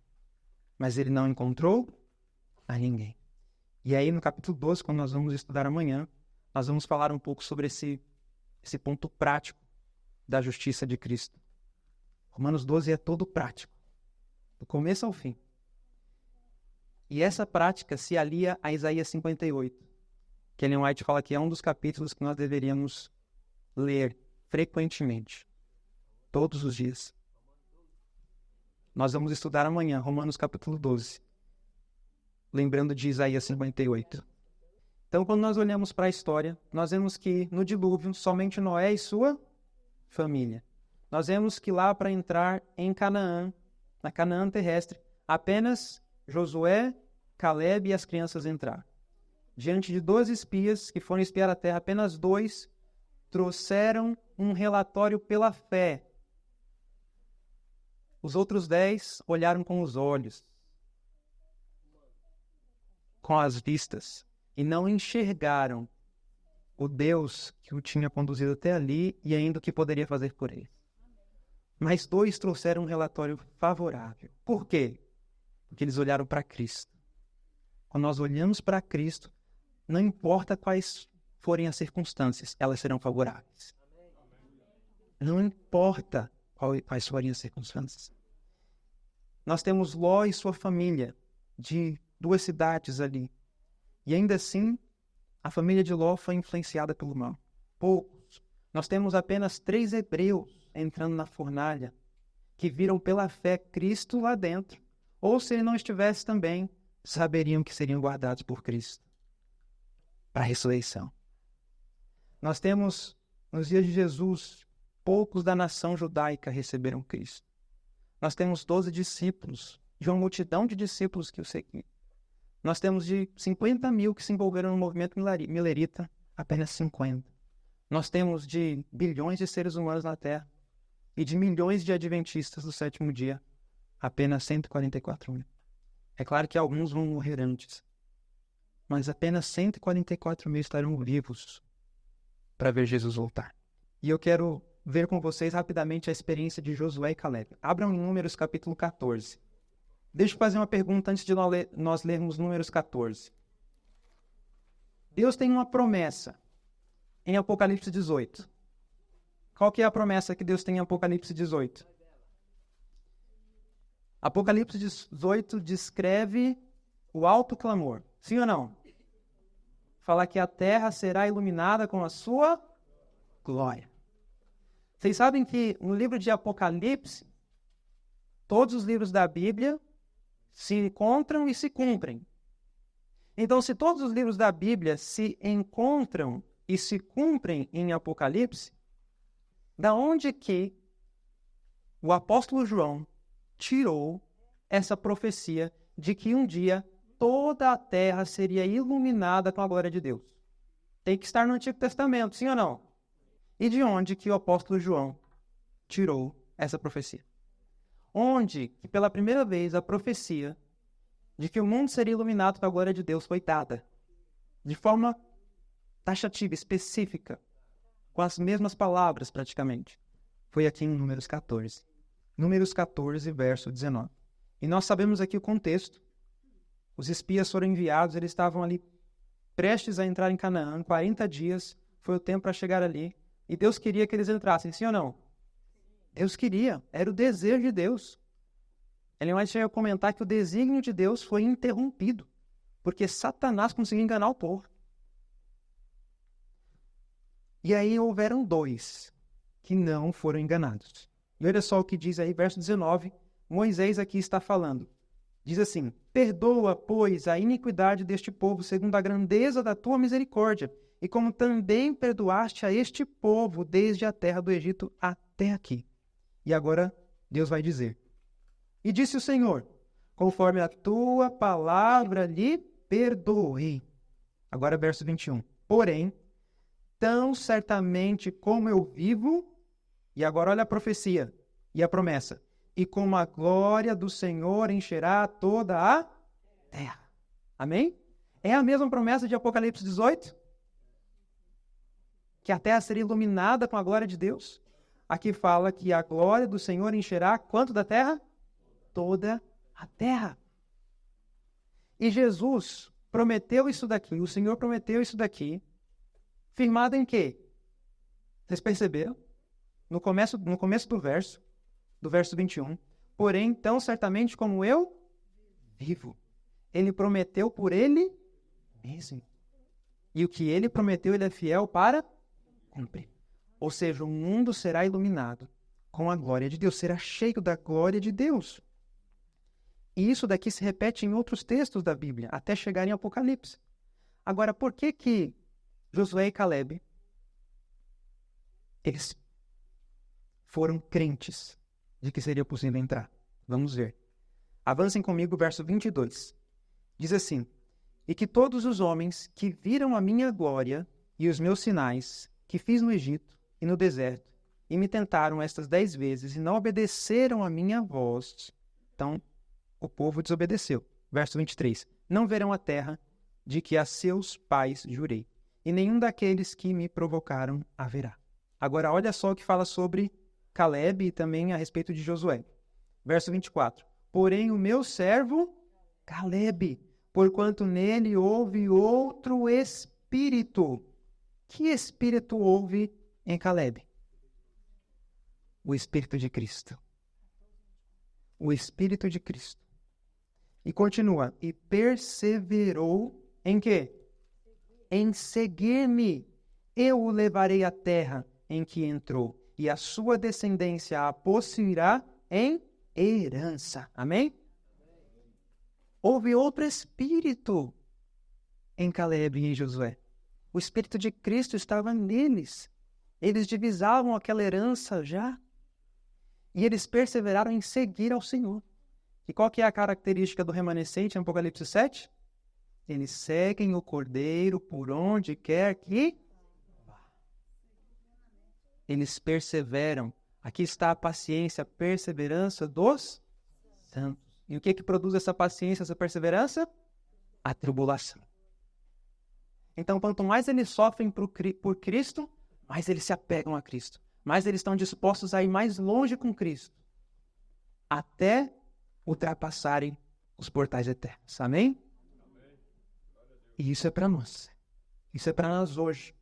Mas ele não encontrou a ninguém. E aí no capítulo 12, quando nós vamos estudar amanhã, nós vamos falar um pouco sobre esse esse ponto prático da justiça de Cristo. Romanos 12 é todo prático, do começo ao fim. E essa prática se alia a Isaías 58, que Ellen White fala que é um dos capítulos que nós deveríamos ler frequentemente, todos os dias. Nós vamos estudar amanhã, Romanos capítulo 12, lembrando de Isaías 58. Então, quando nós olhamos para a história, nós vemos que no dilúvio, somente Noé e sua família. Nós vemos que lá para entrar em Canaã, na Canaã terrestre, apenas Josué, Caleb e as crianças entraram. Diante de 12 espias que foram espiar a terra, apenas 2 trouxeram um relatório pela fé. Os outros 10 olharam com os olhos, com as vistas, e não enxergaram o Deus que o tinha conduzido até ali e ainda o que poderia fazer por ele. Mas 2 trouxeram um relatório favorável. Por quê? Porque eles olharam para Cristo. Quando nós olhamos para Cristo, não importa quais forem as circunstâncias, elas serão favoráveis. Não importa quais forem as circunstâncias. Nós temos Ló e sua família, de 2 cidades ali. E ainda assim, a família de Ló foi influenciada pelo mal. Poucos. Nós temos apenas 3 hebreus entrando na fornalha, que viram pela fé Cristo lá dentro. Ou se ele não estivesse também, saberiam que seriam guardados por Cristo para a ressurreição. Nós temos, nos dias de Jesus, poucos da nação judaica receberam Cristo. Nós temos 12 discípulos, de uma multidão de discípulos que o seguiam. Nós temos de 50 mil que se envolveram no movimento milerita, apenas 50. Nós temos de bilhões de seres humanos na Terra e de milhões de adventistas do 7º dia, apenas 144 mil. É claro que alguns vão morrer antes, mas apenas 144 mil estarão vivos para ver Jesus voltar. E eu quero ver com vocês rapidamente a experiência de Josué e Caleb. Abram em Números capítulo 14. Deixa eu fazer uma pergunta antes de nós lermos Números 14. Deus tem uma promessa em Apocalipse 18. Qual que é a promessa que Deus tem em Apocalipse 18? Apocalipse 18 descreve o alto clamor. Sim ou não? Fala que a terra será iluminada com a sua glória. Vocês sabem que no livro de Apocalipse, todos os livros da Bíblia se encontram e se cumprem. Então, se todos os livros da Bíblia se encontram e se cumprem em Apocalipse, da onde que o apóstolo João tirou essa profecia de que um dia toda a terra seria iluminada com a glória de Deus? Tem que estar no Antigo Testamento, sim ou não? E de onde que o apóstolo João tirou essa profecia? Onde que pela primeira vez a profecia de que o mundo seria iluminado com a glória de Deus foi dada? De forma taxativa, específica, com as mesmas palavras praticamente. Foi aqui em Números 14. Números 14, verso 19. E nós sabemos aqui o contexto. Os espias foram enviados, eles estavam ali prestes a entrar em Canaã, 40 dias foi o tempo para chegar ali. E Deus queria que eles entrassem, sim ou não? Deus queria, era o desejo de Deus. Ellen White chega a comentar que o desígnio de Deus foi interrompido, porque Satanás conseguiu enganar o povo. E aí houveram 2 que não foram enganados. E olha só o que diz aí, verso 19, Moisés aqui está falando. Diz assim: perdoa, pois, a iniquidade deste povo segundo a grandeza da tua misericórdia, e como também perdoaste a este povo desde a terra do Egito até aqui. E agora Deus vai dizer: e disse o Senhor, conforme a tua palavra lhe perdoei. Agora verso 21. Porém, tão certamente como eu vivo, e agora olha a profecia e a promessa, e como a glória do Senhor encherá toda a terra. Amém? É a mesma promessa de Apocalipse 18? Que a terra seria iluminada com a glória de Deus. Aqui fala que a glória do Senhor encherá quanto da terra? Toda a terra. E Jesus prometeu isso daqui, o Senhor prometeu isso daqui, firmado em quê? Vocês perceberam? No começo do verso 21, porém, tão certamente como eu vivo, ele prometeu por ele mesmo. E o que ele prometeu, ele é fiel para cumprir. Ou seja, o mundo será iluminado com a glória de Deus, será cheio da glória de Deus. E isso daqui se repete em outros textos da Bíblia, até chegar em Apocalipse. Agora, por que Josué e Caleb, eles foram crentes de que seria possível entrar? Vamos ver. Avancem comigo o verso 22. Diz assim: e que todos os homens que viram a minha glória e os meus sinais que fiz no Egito e no deserto, e me tentaram estas 10 vezes e não obedeceram a minha voz. Então, o povo desobedeceu. Verso 23. Não verão a terra de que a seus pais jurei, e nenhum daqueles que me provocaram haverá. Agora, olha só o que fala sobre Caleb e também a respeito de Josué. Verso 24. Porém, o meu servo Caleb, porquanto nele houve outro espírito. Que espírito houve em Caleb? O Espírito de Cristo. O Espírito de Cristo. E continua. E perseverou em quê? Em seguir-me. Eu o levarei à terra em que entrou, e a sua descendência a possuirá em herança. Amém? Houve outro espírito em Caleb e em Josué. O Espírito de Cristo estava neles. Eles divisavam aquela herança já. E eles perseveraram em seguir ao Senhor. E qual que é a característica do remanescente em Apocalipse 7? Eles seguem o Cordeiro por onde quer que vá. Eles perseveram. Aqui está a paciência, a perseverança dos santos. E o que produz essa paciência, essa perseverança? A tribulação. Então, quanto mais eles sofrem por Cristo, mais eles se apegam a Cristo. Mais eles estão dispostos a ir mais longe com Cristo, até ultrapassarem os portais eternos. Amém? E isso é para nós. Isso é para nós hoje.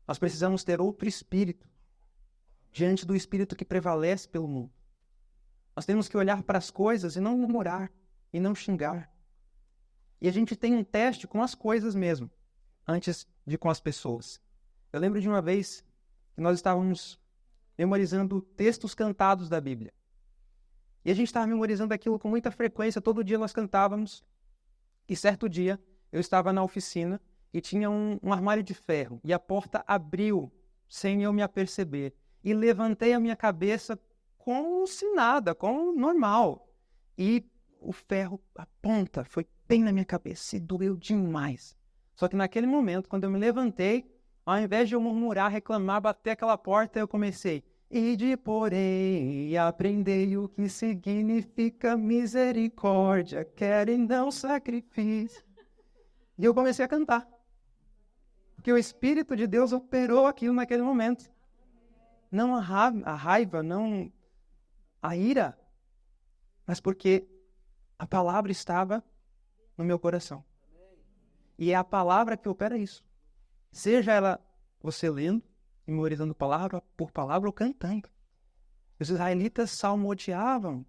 Nós precisamos ter outro espírito, diante do espírito que prevalece pelo mundo. Nós temos que olhar para as coisas e não murmurar, e não xingar. E a gente tem um teste com as coisas mesmo, antes de com as pessoas. Eu lembro de uma vez que nós estávamos memorizando textos cantados da Bíblia. E a gente estava memorizando aquilo com muita frequência, todo dia nós cantávamos. E certo dia, eu estava na oficina e tinha um armário de ferro. E a porta abriu, sem eu me aperceber. E levantei a minha cabeça como se nada, como normal. E o ferro, a ponta, foi bem na minha cabeça e doeu demais. Só que naquele momento, quando eu me levantei, ao invés de eu murmurar, reclamar, bater aquela porta, eu comecei: ide, porém, e aprendei o que significa misericórdia, quero e não sacrifício. E eu comecei a cantar. Porque o Espírito de Deus operou aquilo naquele momento. Não a raiva, não a ira, mas porque a palavra estava no meu coração. E é a palavra que opera isso. Seja ela você lendo, memorizando palavra por palavra ou cantando. Os israelitas salmodiavam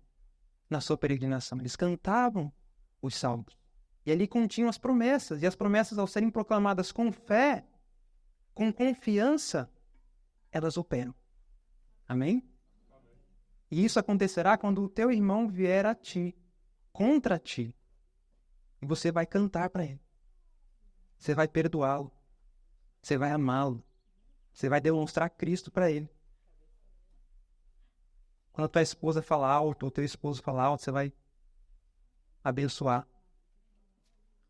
na sua peregrinação. Eles cantavam os salmos. E ali continham as promessas. E as promessas, ao serem proclamadas com fé, com confiança, elas operam. Amém? E isso acontecerá quando o teu irmão vier a ti, contra ti. E você vai cantar para ele. Você vai perdoá-lo. Você vai amá-lo. Você vai demonstrar Cristo para ele. Quando a tua esposa falar alto, ou teu esposo falar alto, você vai abençoar.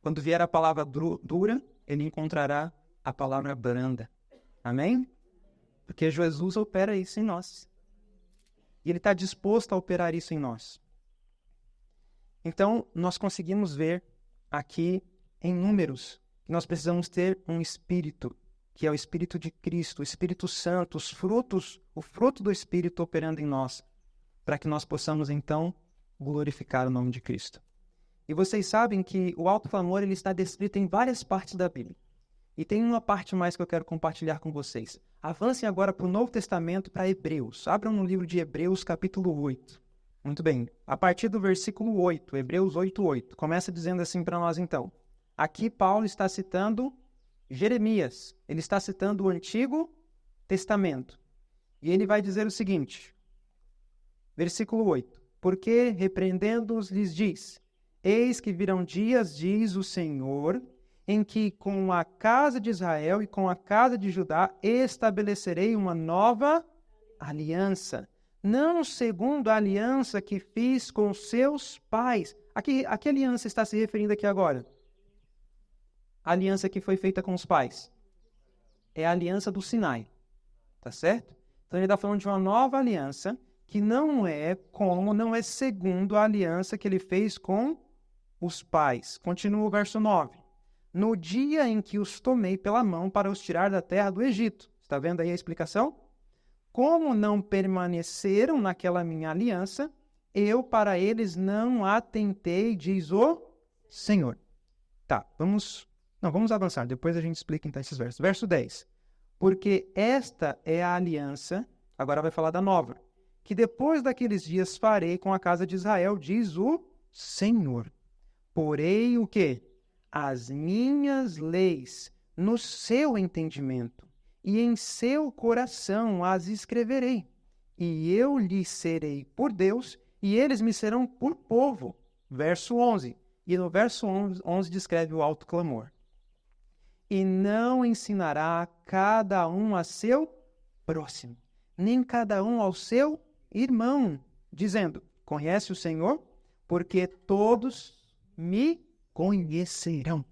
Quando vier a palavra dura, ele encontrará a palavra branda. Amém? Porque Jesus opera isso em nós. E ele está disposto a operar isso em nós. Então, nós conseguimos ver aqui em Números que nós precisamos ter um espírito, que é o Espírito de Cristo, o Espírito Santo, os frutos, o fruto do Espírito operando em nós, para que nós possamos, então, glorificar o nome de Cristo. E vocês sabem que o alto clamor ele está descrito em várias partes da Bíblia. E tem uma parte mais que eu quero compartilhar com vocês. Avancem agora para o Novo Testamento, para Hebreus. Abram no livro de Hebreus, capítulo 8. Muito bem. A partir do versículo 8, Hebreus 8:8. Começa dizendo assim para nós então. Aqui Paulo está citando Jeremias. Ele está citando o Antigo Testamento. E ele vai dizer o seguinte. Versículo 8. Porque, repreendendo-os, lhes diz: Eis que virão dias, diz o Senhor, em que com a casa de Israel e com a casa de Judá estabelecerei uma nova aliança, não segundo a aliança que fiz com seus pais. A que aliança está se referindo aqui agora? A aliança que foi feita com os pais. É a aliança do Sinai. Tá certo? Então ele está falando de uma nova aliança que não é segundo a aliança que ele fez com os pais. Continua o verso 9. No dia em que os tomei pela mão para os tirar da terra do Egito. Está vendo aí a explicação? Como não permaneceram naquela minha aliança, eu para eles não atentei, diz o Senhor. Tá, vamos avançar. Depois a gente explica então esses versos. Verso 10. Porque esta é a aliança, agora vai falar da nova, que depois daqueles dias farei com a casa de Israel, diz o Senhor. Porei o quê? As minhas leis no seu entendimento, e em seu coração as escreverei. E eu lhes serei por Deus, e eles me serão por povo. Verso 11. E no verso 11 descreve o alto clamor. E não ensinará cada um a seu próximo, nem cada um ao seu irmão, dizendo: Conhece o Senhor? Porque todos me conhecerão.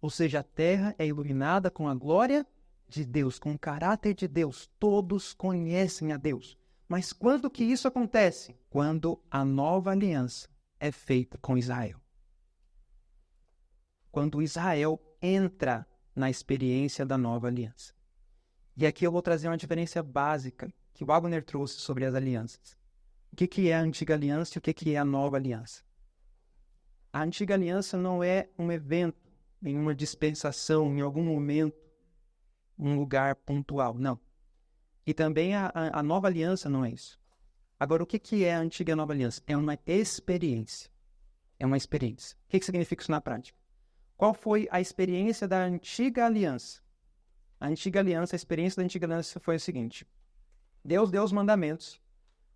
Ou seja, a terra é iluminada com a glória de Deus, com o caráter de Deus. Todos conhecem a Deus. Mas quando que isso acontece? Quando a nova aliança é feita com Israel. Quando Israel entra na experiência da nova aliança. E aqui eu vou trazer uma diferença básica que o Wagner trouxe sobre as alianças. O que é a antiga aliança e o que é a nova aliança? A antiga aliança não é um evento, em uma dispensação, em algum momento, um lugar pontual, não. E também a nova aliança não é isso. Agora, o que é a antiga e a nova aliança? É uma experiência. É uma experiência. O que significa isso na prática? Qual foi a experiência da antiga aliança? A experiência da antiga aliança foi a seguinte. Deus deu os mandamentos,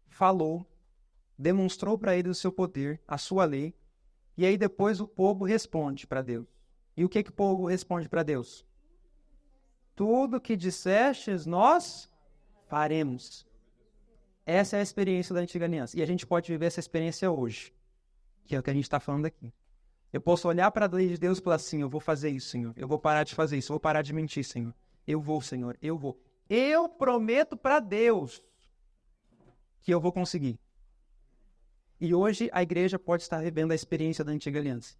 falou, demonstrou para eles o seu poder, a sua lei, e aí depois o povo responde para Deus. E o que o povo responde para Deus? Tudo que dissestes, nós faremos. Essa é a experiência da antiga aliança. E a gente pode viver essa experiência hoje, que é o que a gente está falando aqui. Eu posso olhar para a lei de Deus e falar assim: eu vou fazer isso, Senhor. Eu vou parar de fazer isso. Eu vou parar de mentir, Senhor. Eu vou, Senhor. Eu vou. Eu prometo para Deus que eu vou conseguir. E hoje a igreja pode estar vivendo a experiência da antiga aliança.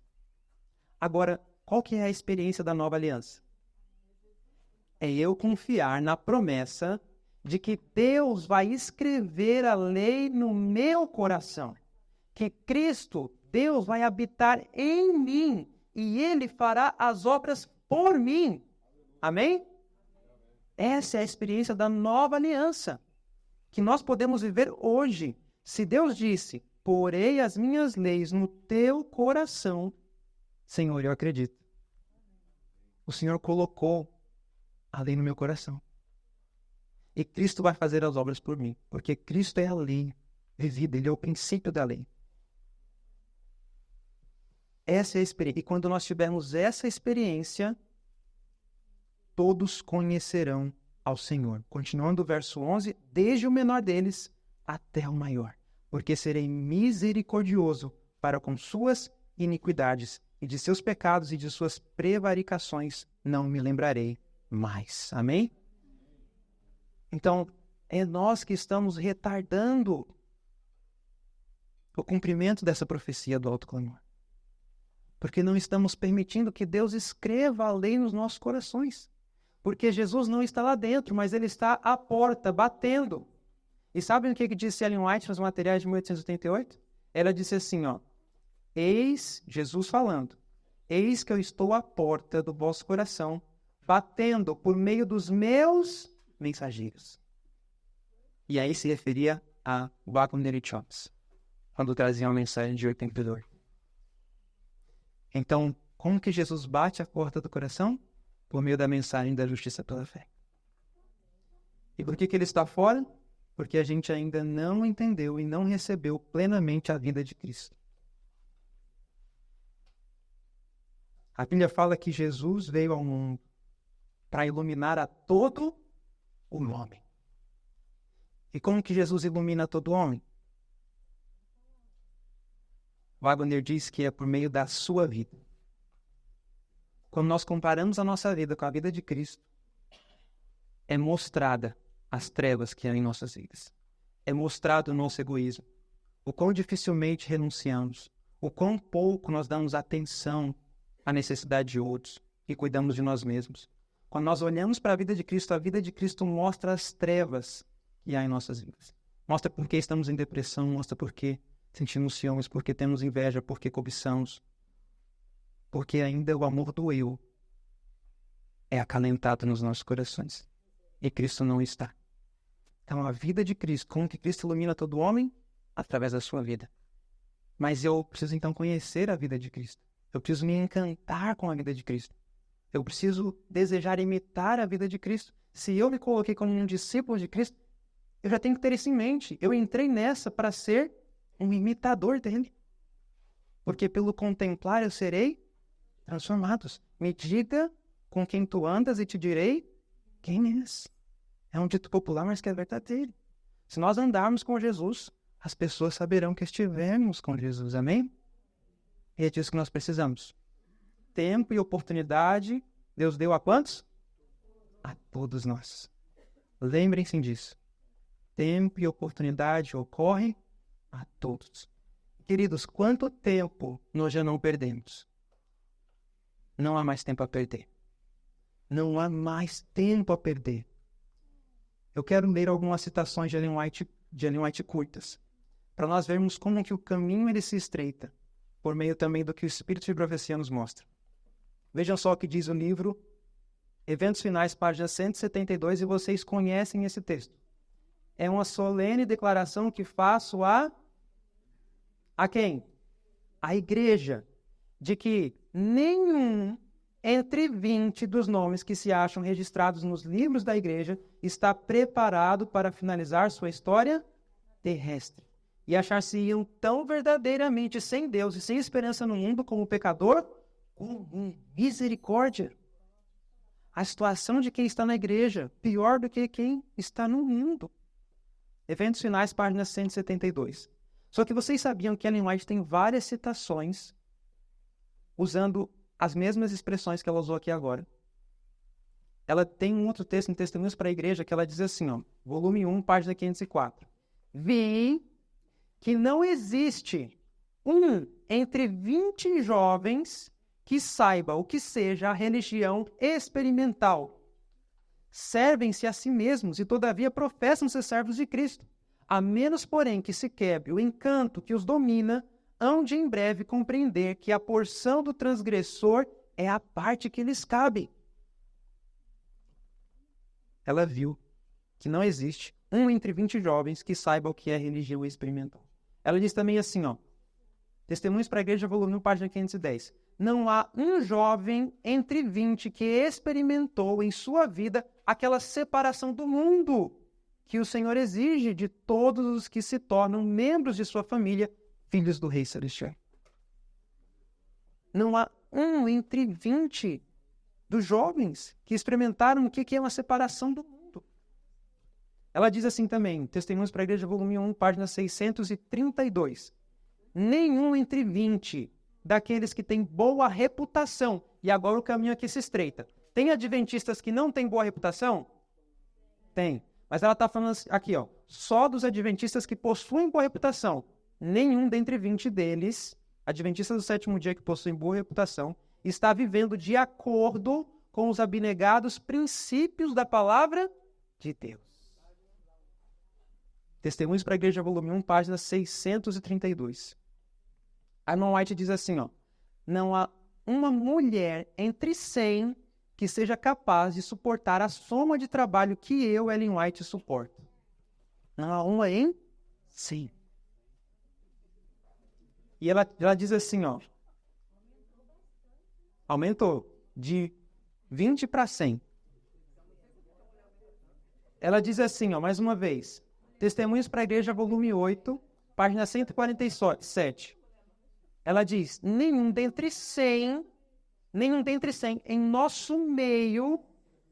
Agora, qual que é a experiência da nova aliança? É eu confiar na promessa de que Deus vai escrever a lei no meu coração. Que Cristo, Deus, vai habitar em mim e Ele fará as obras por mim. Amém? Essa é a experiência da nova aliança que nós podemos viver hoje. Se Deus disse: porei as minhas leis no teu coração, Senhor, eu acredito. O Senhor colocou a lei no meu coração. E Cristo vai fazer as obras por mim, porque Cristo é a lei vivida, Ele é o princípio da lei. Essa é a experiência. E quando nós tivermos essa experiência, todos conhecerão ao Senhor. Continuando o verso 11, desde o menor deles até o maior. Porque serei misericordioso para com suas iniquidades, e de seus pecados e de suas prevaricações não me lembrarei mais. Amém? Então, é nós que estamos retardando o cumprimento dessa profecia do alto clamor. Porque não estamos permitindo que Deus escreva a lei nos nossos corações. Porque Jesus não está lá dentro, mas Ele está à porta, batendo. E sabem o que disse Ellen White nos materiais de 1888? Ela disse assim, eis, Jesus falando, eis que eu estou à porta do vosso coração, batendo por meio dos meus mensageiros. E aí se referia a Wagner-Chops, quando trazia uma mensagem de 82. Então, como que Jesus bate a porta do coração? Por meio da mensagem da justiça pela fé. E por que ele está fora? Porque a gente ainda não entendeu e não recebeu plenamente a vida de Cristo. A Bíblia fala que Jesus veio ao mundo para iluminar a todo o homem. E como que Jesus ilumina todo homem? Wagner diz que é por meio da sua vida. Quando nós comparamos a nossa vida com a vida de Cristo, é mostrada as trevas que há em nossas vidas. É mostrado o nosso egoísmo. O quão dificilmente renunciamos. O quão pouco nós damos atenção à necessidade de outros e cuidamos de nós mesmos. Quando nós olhamos para a vida de Cristo mostra as trevas que há em nossas vidas. Mostra por que estamos em depressão, mostra por que sentimos ciúmes, por que temos inveja, por que cobiçamos. Porque ainda o amor do eu é acalentado nos nossos corações. E Cristo não está. Então a vida de Cristo, como que Cristo ilumina todo homem? Através da sua vida. Mas eu preciso então conhecer a vida de Cristo. Eu preciso me encantar com a vida de Cristo. Eu preciso desejar imitar a vida de Cristo. Se eu me coloquei como um discípulo de Cristo, eu já tenho que ter isso em mente. Eu entrei nessa para ser um imitador dele. Porque pelo contemplar eu serei transformados. Me diga com quem tu andas e te direi quem és. É um dito popular, mas que é verdadeiro. Se nós andarmos com Jesus, as pessoas saberão que estivemos com Jesus. Amém? E é disso que nós precisamos. Tempo e oportunidade, Deus deu a quantos? A todos nós. Lembrem-se disso. Tempo e oportunidade ocorrem a todos. Queridos, quanto tempo nós já não perdemos? Não há mais tempo a perder. Não há mais tempo a perder. Eu quero ler algumas citações de Ellen White curtas, para nós vermos como que o caminho ele se estreita, por meio também do que o Espírito de Profecia nos mostra. Vejam só o que diz o livro Eventos Finais, página 172, e vocês conhecem esse texto. É uma solene declaração que faço a quem? A igreja, de que nenhum entre 20 dos nomes que se acham registrados nos livros da igreja está preparado para finalizar sua história terrestre. E achar-se-iam tão verdadeiramente sem Deus e sem esperança no mundo como pecador, com misericórdia. A situação de quem está na igreja, pior do que quem está no mundo. Eventos Finais, página 172. Só que vocês sabiam que Ellen White tem várias citações usando as mesmas expressões que ela usou aqui agora. Ela tem um outro texto em Testemunhos para a Igreja que ela diz assim, volume 1, página 504. Vi que não existe um entre 20 jovens que saiba o que seja a religião experimental. Servem-se a si mesmos e todavia professam ser servos de Cristo. A menos, porém, que se quebre o encanto que os domina, hão de em breve compreender que a porção do transgressor é a parte que lhes cabe. Ela viu que não existe um entre 20 jovens que saiba o que é religião experimental. Ela diz também assim, Testemunhos para a Igreja, volume 1, página 510. Não há um jovem entre 20 que experimentou em sua vida aquela separação do mundo que o Senhor exige de todos os que se tornam membros de sua família, filhos do Rei Celestial. Não há um entre 20 dos jovens que experimentaram o que é uma separação do mundo. Ela diz assim também, Testemunhos para a Igreja, volume 1, página 632. Nenhum entre 20 daqueles que têm boa reputação, e agora o caminho aqui se estreita. Tem adventistas que não têm boa reputação? Tem. Mas ela está falando aqui, só dos adventistas que possuem boa reputação. Nenhum dentre 20 deles, adventistas do sétimo dia que possuem boa reputação, está vivendo de acordo com os abnegados princípios da palavra de Deus. Testemunhos para a Igreja, volume 1, página 632. Ellen White diz assim, não há uma mulher entre 100 que seja capaz de suportar a soma de trabalho que eu, Ellen White, suporto. Não há uma em 100. E ela diz assim, ó, aumentou de 20 para 100. Ela diz assim, ó, mais uma vez, Testemunhos para a Igreja, volume 8, página 147. Ela diz, nenhum dentre 100 em nosso meio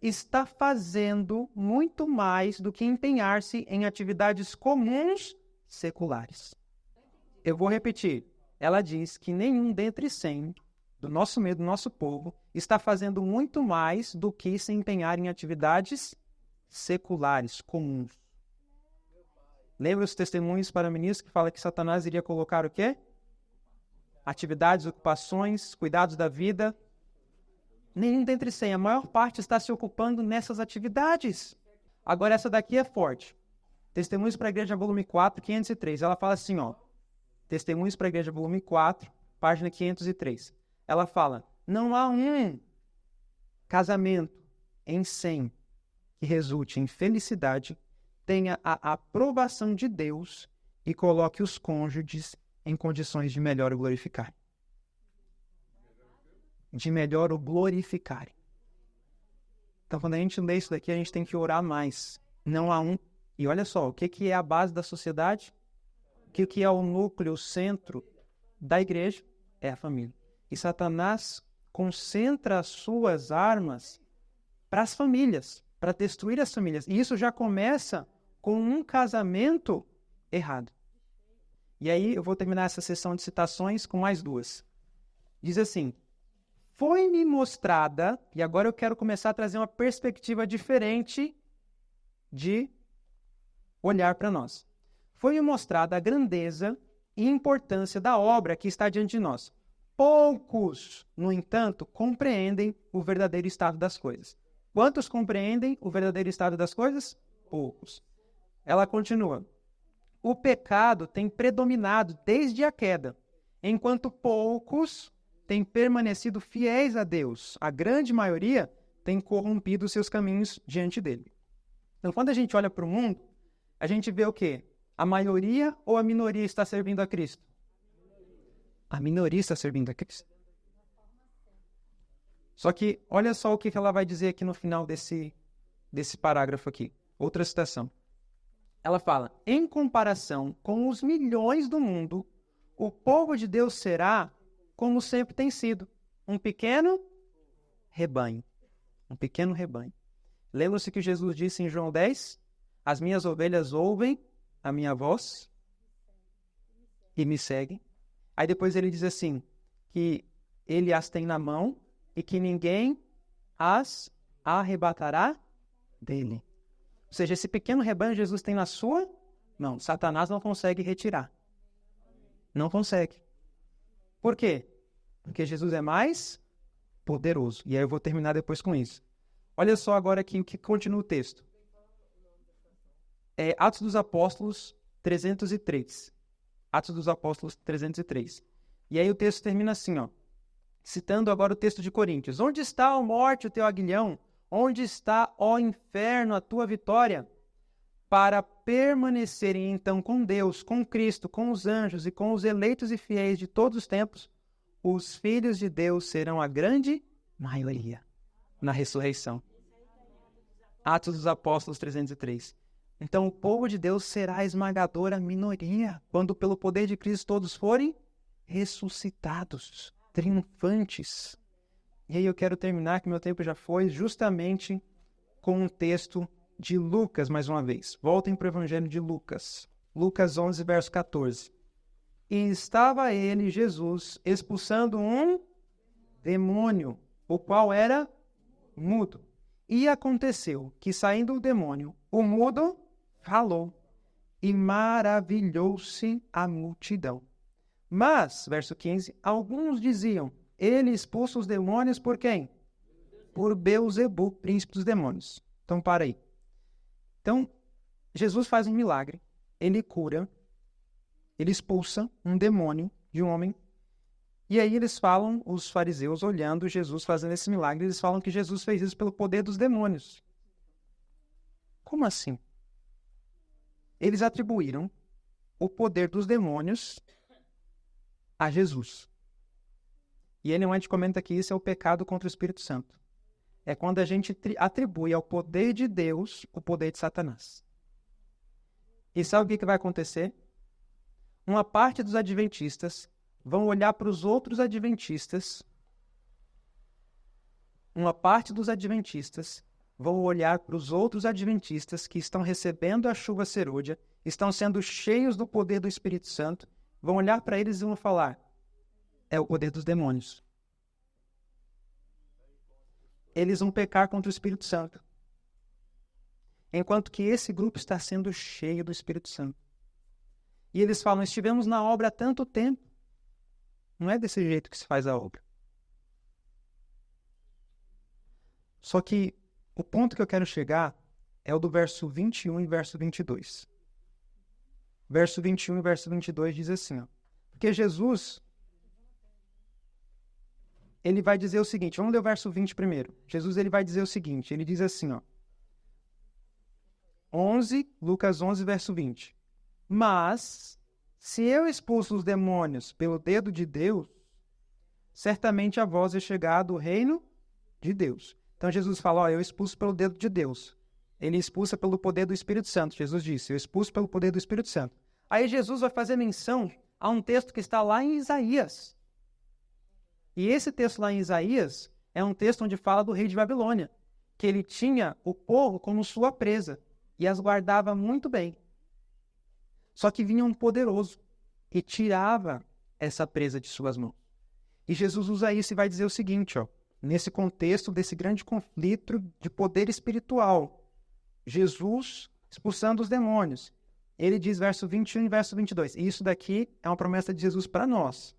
está fazendo muito mais do que empenhar-se em atividades comuns seculares. Eu vou repetir. Ela diz que nenhum dentre 100 do nosso meio, do nosso povo, está fazendo muito mais do que se empenhar em atividades seculares, comuns. Lembra os testemunhos para ministros que fala que Satanás iria colocar o quê? Atividades, ocupações, cuidados da vida. Nenhum dentre 100, a maior parte está se ocupando nessas atividades. Agora essa daqui é forte. Testemunhos para a Igreja, volume 4, 503. Ela fala assim, ó. Testemunhos para a Igreja, volume 4, página 503. Ela fala, não há um casamento em 100 que resulte em felicidade, tenha a aprovação de Deus e coloque os cônjuges em condições de melhor o glorificar. De melhor o glorificarem. Então, quando a gente lê isso daqui, a gente tem que orar mais. Não há um. E olha só, o que é a base da sociedade? O que é o núcleo, o centro da igreja? É a família. E Satanás concentra as suas armas para as famílias, para destruir as famílias. E isso já começa com um casamento errado. E aí eu vou terminar essa sessão de citações com mais duas. Diz assim, foi-me mostrada, e agora eu quero começar a trazer uma perspectiva diferente de olhar para nós. Foi-me mostrada a grandeza e importância da obra que está diante de nós. Poucos, no entanto, compreendem o verdadeiro estado das coisas. Quantos compreendem o verdadeiro estado das coisas? Poucos. Ela continua. O pecado tem predominado desde a queda, enquanto poucos têm permanecido fiéis a Deus. A grande maioria tem corrompido seus caminhos diante dele. Então, quando a gente olha para o mundo, a gente vê o quê? A maioria ou a minoria está servindo a Cristo? A minoria está servindo a Cristo. Só que, olha só o que ela vai dizer aqui no final desse parágrafo aqui. Outra citação. Ela fala, em comparação com os milhões do mundo, o povo de Deus será, como sempre tem sido, um pequeno rebanho. Um pequeno rebanho. Lembra-se que Jesus disse em João 10? As minhas ovelhas ouvem a minha voz e me seguem. Aí depois ele diz assim, que ele as tem na mão e que ninguém as arrebatará dele. Ou seja, esse pequeno rebanho Jesus tem na sua mão. Satanás não consegue retirar. Não consegue. Por quê? Porque Jesus é mais poderoso. E aí eu vou terminar depois com isso. Olha só agora aqui o que continua o texto. É Atos dos Apóstolos 303. Atos dos Apóstolos 303. E aí o texto termina assim, ó. Citando agora o texto de Coríntios. Onde está, ó morte, o teu aguilhão? Onde está, ó inferno, a tua vitória? Para permanecerem então com Deus, com Cristo, com os anjos e com os eleitos e fiéis de todos os tempos, os filhos de Deus serão a grande maioria na ressurreição. Atos dos Apóstolos 303. Então o povo de Deus será a esmagadora minoria, quando pelo poder de Cristo todos forem ressuscitados, triunfantes. E aí eu quero terminar, que meu tempo já foi, justamente com um texto de Lucas, mais uma vez. Voltem para o Evangelho de Lucas. Lucas 11, verso 14. E estava ele, Jesus, expulsando um demônio, o qual era mudo. E aconteceu que, saindo o demônio, o mudo falou, e maravilhou-se a multidão. Mas, verso 15, alguns diziam, ele expulsa os demônios por quem? Por Beelzebu, príncipe dos demônios. Então, para aí. Então, Jesus faz um milagre, ele cura, ele expulsa um demônio de um homem, E aí eles falam, os fariseus olhando Jesus fazendo esse milagre, eles falam que Jesus fez isso pelo poder dos demônios. Como assim? Eles atribuíram o poder dos demônios a Jesus. E ele não comenta que isso é o pecado contra o Espírito Santo. É quando a gente atribui ao poder de Deus o poder de Satanás. E sabe o que vai acontecer? Uma parte dos adventistas vão olhar para os outros adventistas. Uma parte dos adventistas vão olhar para os outros adventistas que estão recebendo a chuva serôdia, estão sendo cheios do poder do Espírito Santo, vão olhar para eles e vão falar: é o poder dos demônios. Eles vão pecar contra o Espírito Santo. Enquanto que esse grupo está sendo cheio do Espírito Santo. E eles falam: estivemos na obra há tanto tempo. Não é desse jeito que se faz a obra. Só que o ponto que eu quero chegar é o do verso 21 e verso 22. Verso 21 e verso 22 diz assim, ó, porque Jesus, ele vai dizer o seguinte, vamos ler o verso 20 primeiro. Jesus, ele vai dizer o seguinte, ele diz assim, ó, Lucas 11, verso 20. Mas, se eu expulso os demônios pelo dedo de Deus, certamente a vós é chegado o reino de Deus. Então Jesus fala, ó, eu expulso pelo dedo de Deus. Ele expulsa pelo poder do Espírito Santo. Jesus disse, eu expulso pelo poder do Espírito Santo. Aí Jesus vai fazer menção a um texto que está lá em Isaías. E esse texto lá em Isaías é um texto onde fala do rei de Babilônia, que ele tinha o povo como sua presa e as guardava muito bem. Só que vinha um poderoso e tirava essa presa de suas mãos. E Jesus usa isso e vai dizer o seguinte, ó, nesse contexto desse grande conflito de poder espiritual, Jesus expulsando os demônios. Ele diz, verso 21 e verso 22, e isso daqui é uma promessa de Jesus para nós.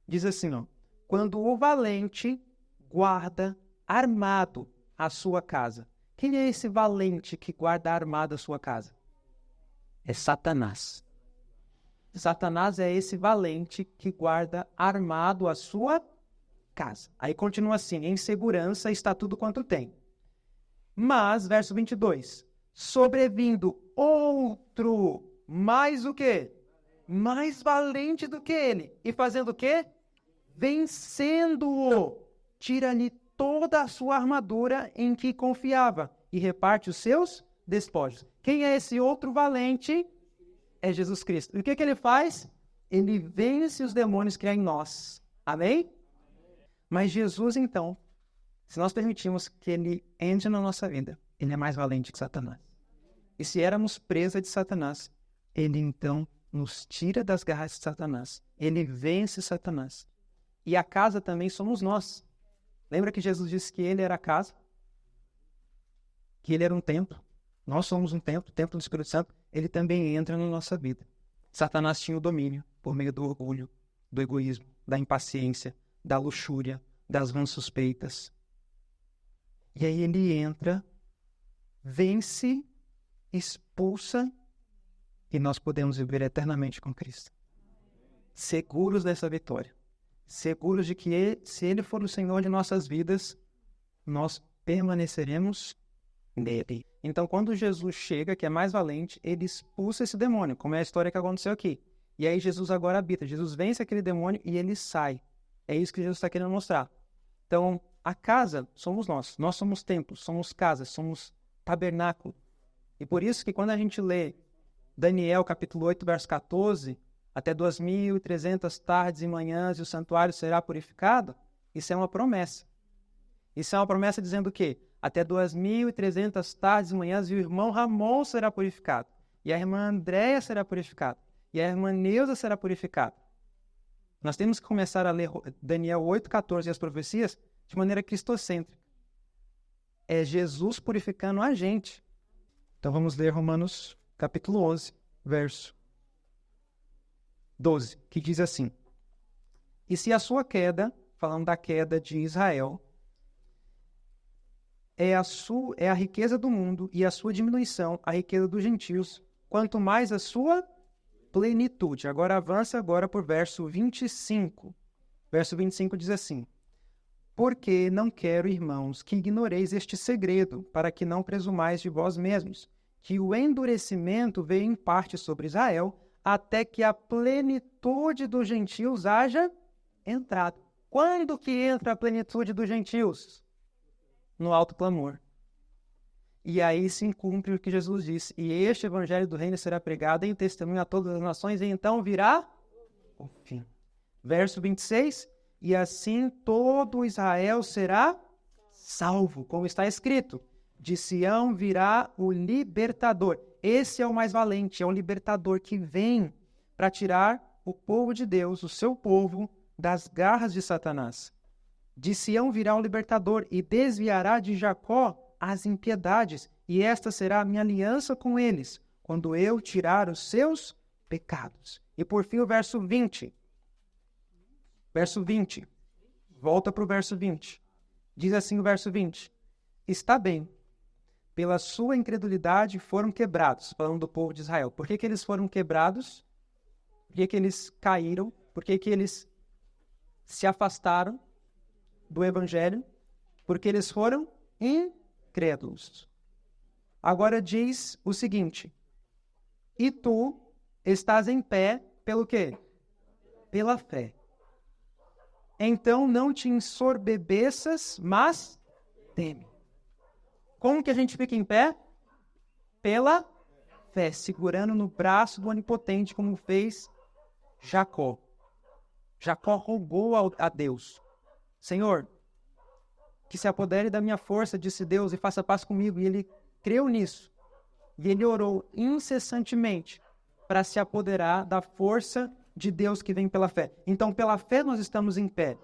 Diz assim, ó, quando o valente guarda armado a sua casa. Quem é esse valente que guarda armado a sua casa? É Satanás. Satanás é esse valente que guarda armado a sua casa. Aí continua assim, em segurança está tudo quanto tem. Mas, verso 22, sobrevindo outro, mais o quê? Mais valente do que ele. E fazendo o quê? Vencendo-o, tira-lhe toda a sua armadura em que confiava e reparte os seus despojos. Quem é esse outro valente? É Jesus Cristo. E o que ele faz? Ele vence os demônios que há em nós. Amém? Mas Jesus, então, se nós permitirmos que ele entre na nossa vida, ele é mais valente que Satanás. E se éramos presa de Satanás, ele então nos tira das garras de Satanás. Ele vence Satanás. E a casa também somos nós. Lembra que Jesus disse que ele era a casa? Que ele era um templo? Nós somos um templo, o templo do Espírito Santo. Ele também entra na nossa vida. Satanás tinha o domínio por meio do orgulho, do egoísmo, da impaciência, da luxúria, das vãs suspeitas. E aí ele entra, vence, expulsa, e nós podemos viver eternamente com Cristo. Seguros dessa vitória. Seguros de que se ele for o Senhor de nossas vidas, nós permaneceremos nele. Então, quando Jesus chega, que é mais valente, ele expulsa esse demônio, como é a história que aconteceu aqui. E aí Jesus agora habita. Jesus vence aquele demônio e ele sai. É isso que Jesus está querendo mostrar. Então, a casa somos nós. Nós somos templos, somos casas, somos tabernáculo. E por isso que quando a gente lê Daniel capítulo 8, verso 14, até 2.300 tardes e manhãs e o santuário será purificado, isso é uma promessa. Isso é uma promessa dizendo o quê? Até 2.300 tardes e manhãs e o irmão Ramon será purificado. E a irmã Andréia será purificada. E a irmã Neuza será purificada. Nós temos que começar a ler Daniel 8,14 e as profecias de maneira cristocêntrica. É Jesus purificando a gente. Então vamos ler Romanos capítulo 11, verso 12, que diz assim: e se a sua queda, falando da queda de Israel, é a riqueza do mundo e a sua diminuição, a riqueza dos gentios, quanto mais a sua plenitude. Agora avança agora por verso 25. Verso 25 diz assim: porque não quero, irmãos, que ignoreis este segredo, para que não presumais de vós mesmos, que o endurecimento veio em parte sobre Israel, até que a plenitude dos gentios haja entrado. Quando que entra a plenitude dos gentios? No alto clamor. E aí se cumpre o que Jesus disse: e este evangelho do reino será pregado em testemunho a todas as nações, e então virá o fim. Verso 26, e assim todo Israel será salvo, como está escrito: de Sião virá o libertador. Esse é o mais valente, é o libertador que vem para tirar o povo de Deus, o seu povo, das garras de Satanás. De Sião virá o libertador e desviará de Jacó as impiedades, e esta será a minha aliança com eles, quando eu tirar os seus pecados. E por fim o verso 20. Verso 20. Volta para o verso 20. Diz assim o verso 20. Está bem, pela sua incredulidade foram quebrados, falando do povo de Israel. Por que eles foram quebrados? Por que eles caíram? Por que eles se afastaram do evangelho? Porque eles foram incrédulos. Agora diz o seguinte: e tu estás em pé pelo quê? Pela fé. Então não te ensorbebeças, mas teme. Como que a gente fica em pé? Pela fé, segurando no braço do Onipotente, como fez Jacó. Jacó rogou a Deus: Senhor, que se apodere da minha força, disse Deus, e faça paz comigo. E ele creu nisso. E ele orou incessantemente para se apoderar da força de Deus que vem pela fé. Então, pela fé nós estamos em pé.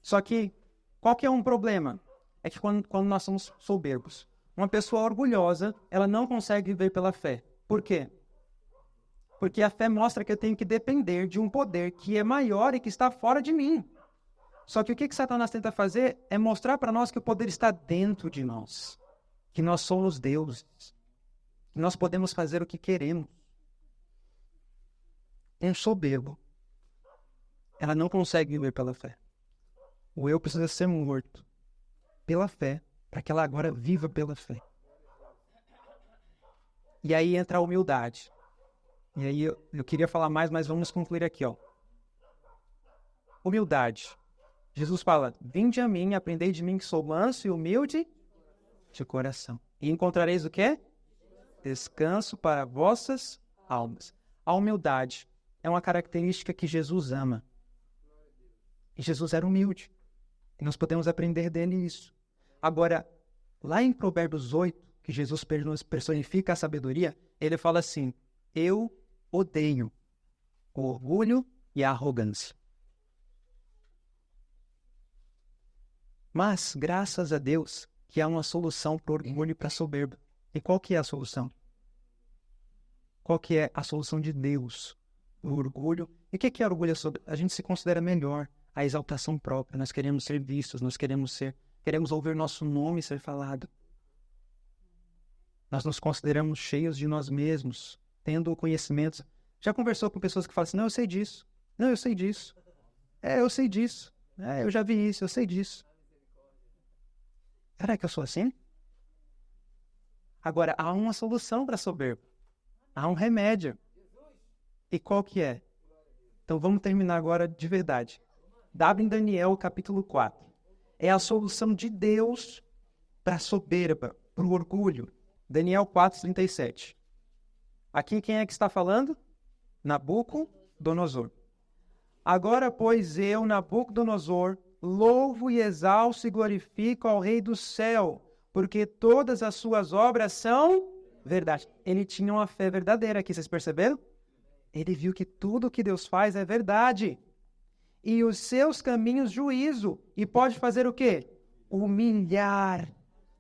Só que, qual que é um problema? É que quando nós somos soberbos, uma pessoa orgulhosa, ela não consegue viver pela fé. Por quê? Porque a fé mostra que eu tenho que depender de um poder que é maior e que está fora de mim. Só que o que Satanás tenta fazer é mostrar para nós que o poder está dentro de nós. Que nós somos deuses. Que nós podemos fazer o que queremos. Um soberbo, ela não consegue viver pela fé. O eu precisa ser morto pela fé, para que ela agora viva pela fé. E aí entra a humildade. E aí eu queria falar mais, mas vamos concluir aqui, ó. Humildade. Jesus fala: vinde a mim, aprendei de mim que sou manso e humilde de coração. E encontrareis o quê? Descanso para vossas almas. A humildade é uma característica que Jesus ama. E Jesus era humilde. E nós podemos aprender dele isso. Agora, lá em Provérbios 8, que Jesus personifica a sabedoria, ele fala assim: eu odeio o orgulho e a arrogância. Mas, graças a Deus, que há uma solução para o orgulho e para a soberba. E qual que é a solução? Qual que é a solução de Deus? O orgulho. E o que é orgulho? A gente se considera melhor, a exaltação própria. Nós queremos ser vistos, nós queremos ouvir nosso nome ser falado. Nós nos consideramos cheios de nós mesmos, tendo o conhecimento. Já conversou com pessoas que falam assim: não, eu sei disso. Não, eu sei disso. Eu sei disso. Eu já vi isso, eu sei disso. Será que eu sou assim? Agora, há uma solução para a soberba. Há um remédio. E qual que é? Então vamos terminar agora de verdade. Abre em Daniel capítulo 4. É a solução de Deus para a soberba, para o orgulho. Daniel 4:37. Aqui quem é que está falando? Nabucodonosor. Agora, pois, eu, Nabucodonosor, louvo e exalço e glorifico ao Rei do céu, porque todas as suas obras são verdade. Ele tinha uma fé verdadeira aqui, vocês perceberam? Ele viu que tudo que Deus faz é verdade. E os seus caminhos, juízo. E pode fazer o quê? Humilhar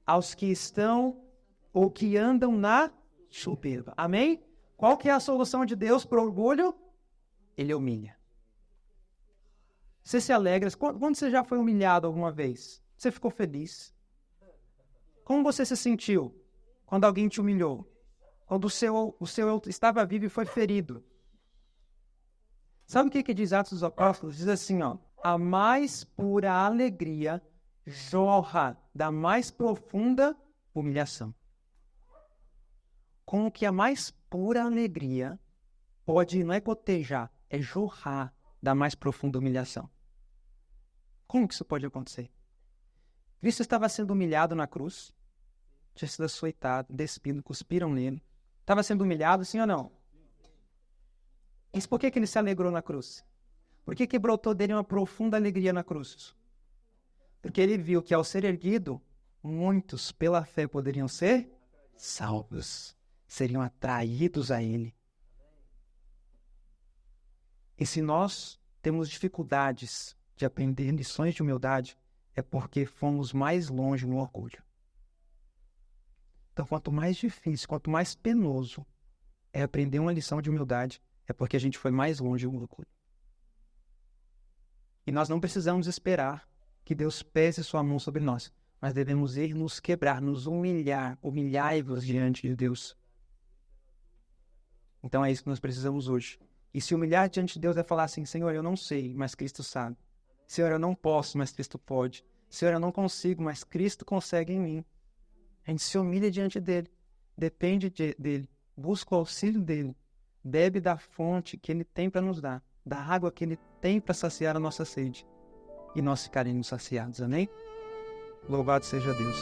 aos que estão ou que andam na soberba. Amém? Qual que é a solução de Deus para o orgulho? Ele humilha. Você se alegra. Quando você já foi humilhado alguma vez? Você ficou feliz? Como você se sentiu quando alguém te humilhou? Quando o seu eu estava vivo e foi ferido? Sabe o que diz Atos dos Apóstolos? Diz assim, ó: a mais pura alegria jorra da mais profunda humilhação. Como que a mais pura alegria pode, não é gotejar, é jorrar da mais profunda humilhação? Como que isso pode acontecer? Cristo estava sendo humilhado na cruz, tinha sido açoitado, despido, cuspiram nele. Estava sendo humilhado, sim ou não? Mas por que ele se alegrou na cruz? Por que brotou dele uma profunda alegria na cruz? Porque ele viu que ao ser erguido, muitos pela fé poderiam ser salvos, seriam atraídos a ele. E se nós temos dificuldades de aprender lições de humildade, é porque fomos mais longe no orgulho. Então, quanto mais difícil, quanto mais penoso é aprender uma lição de humildade, é porque a gente foi mais longe no orgulho. E nós não precisamos esperar que Deus pese sua mão sobre nós, mas devemos ir nos quebrar, nos humilhar, humilhai-vos diante de Deus. Então é isso que nós precisamos hoje. E se humilhar diante de Deus é falar assim: Senhor, eu não sei, mas Cristo sabe. Senhor, eu não posso, mas Cristo pode. Senhor, eu não consigo, mas Cristo consegue em mim. A gente se humilha diante dele, depende dele, busca o auxílio dele, bebe da fonte que ele tem para nos dar, da água que ele tem para saciar a nossa sede. E nós ficaremos saciados, amém? Louvado seja Deus.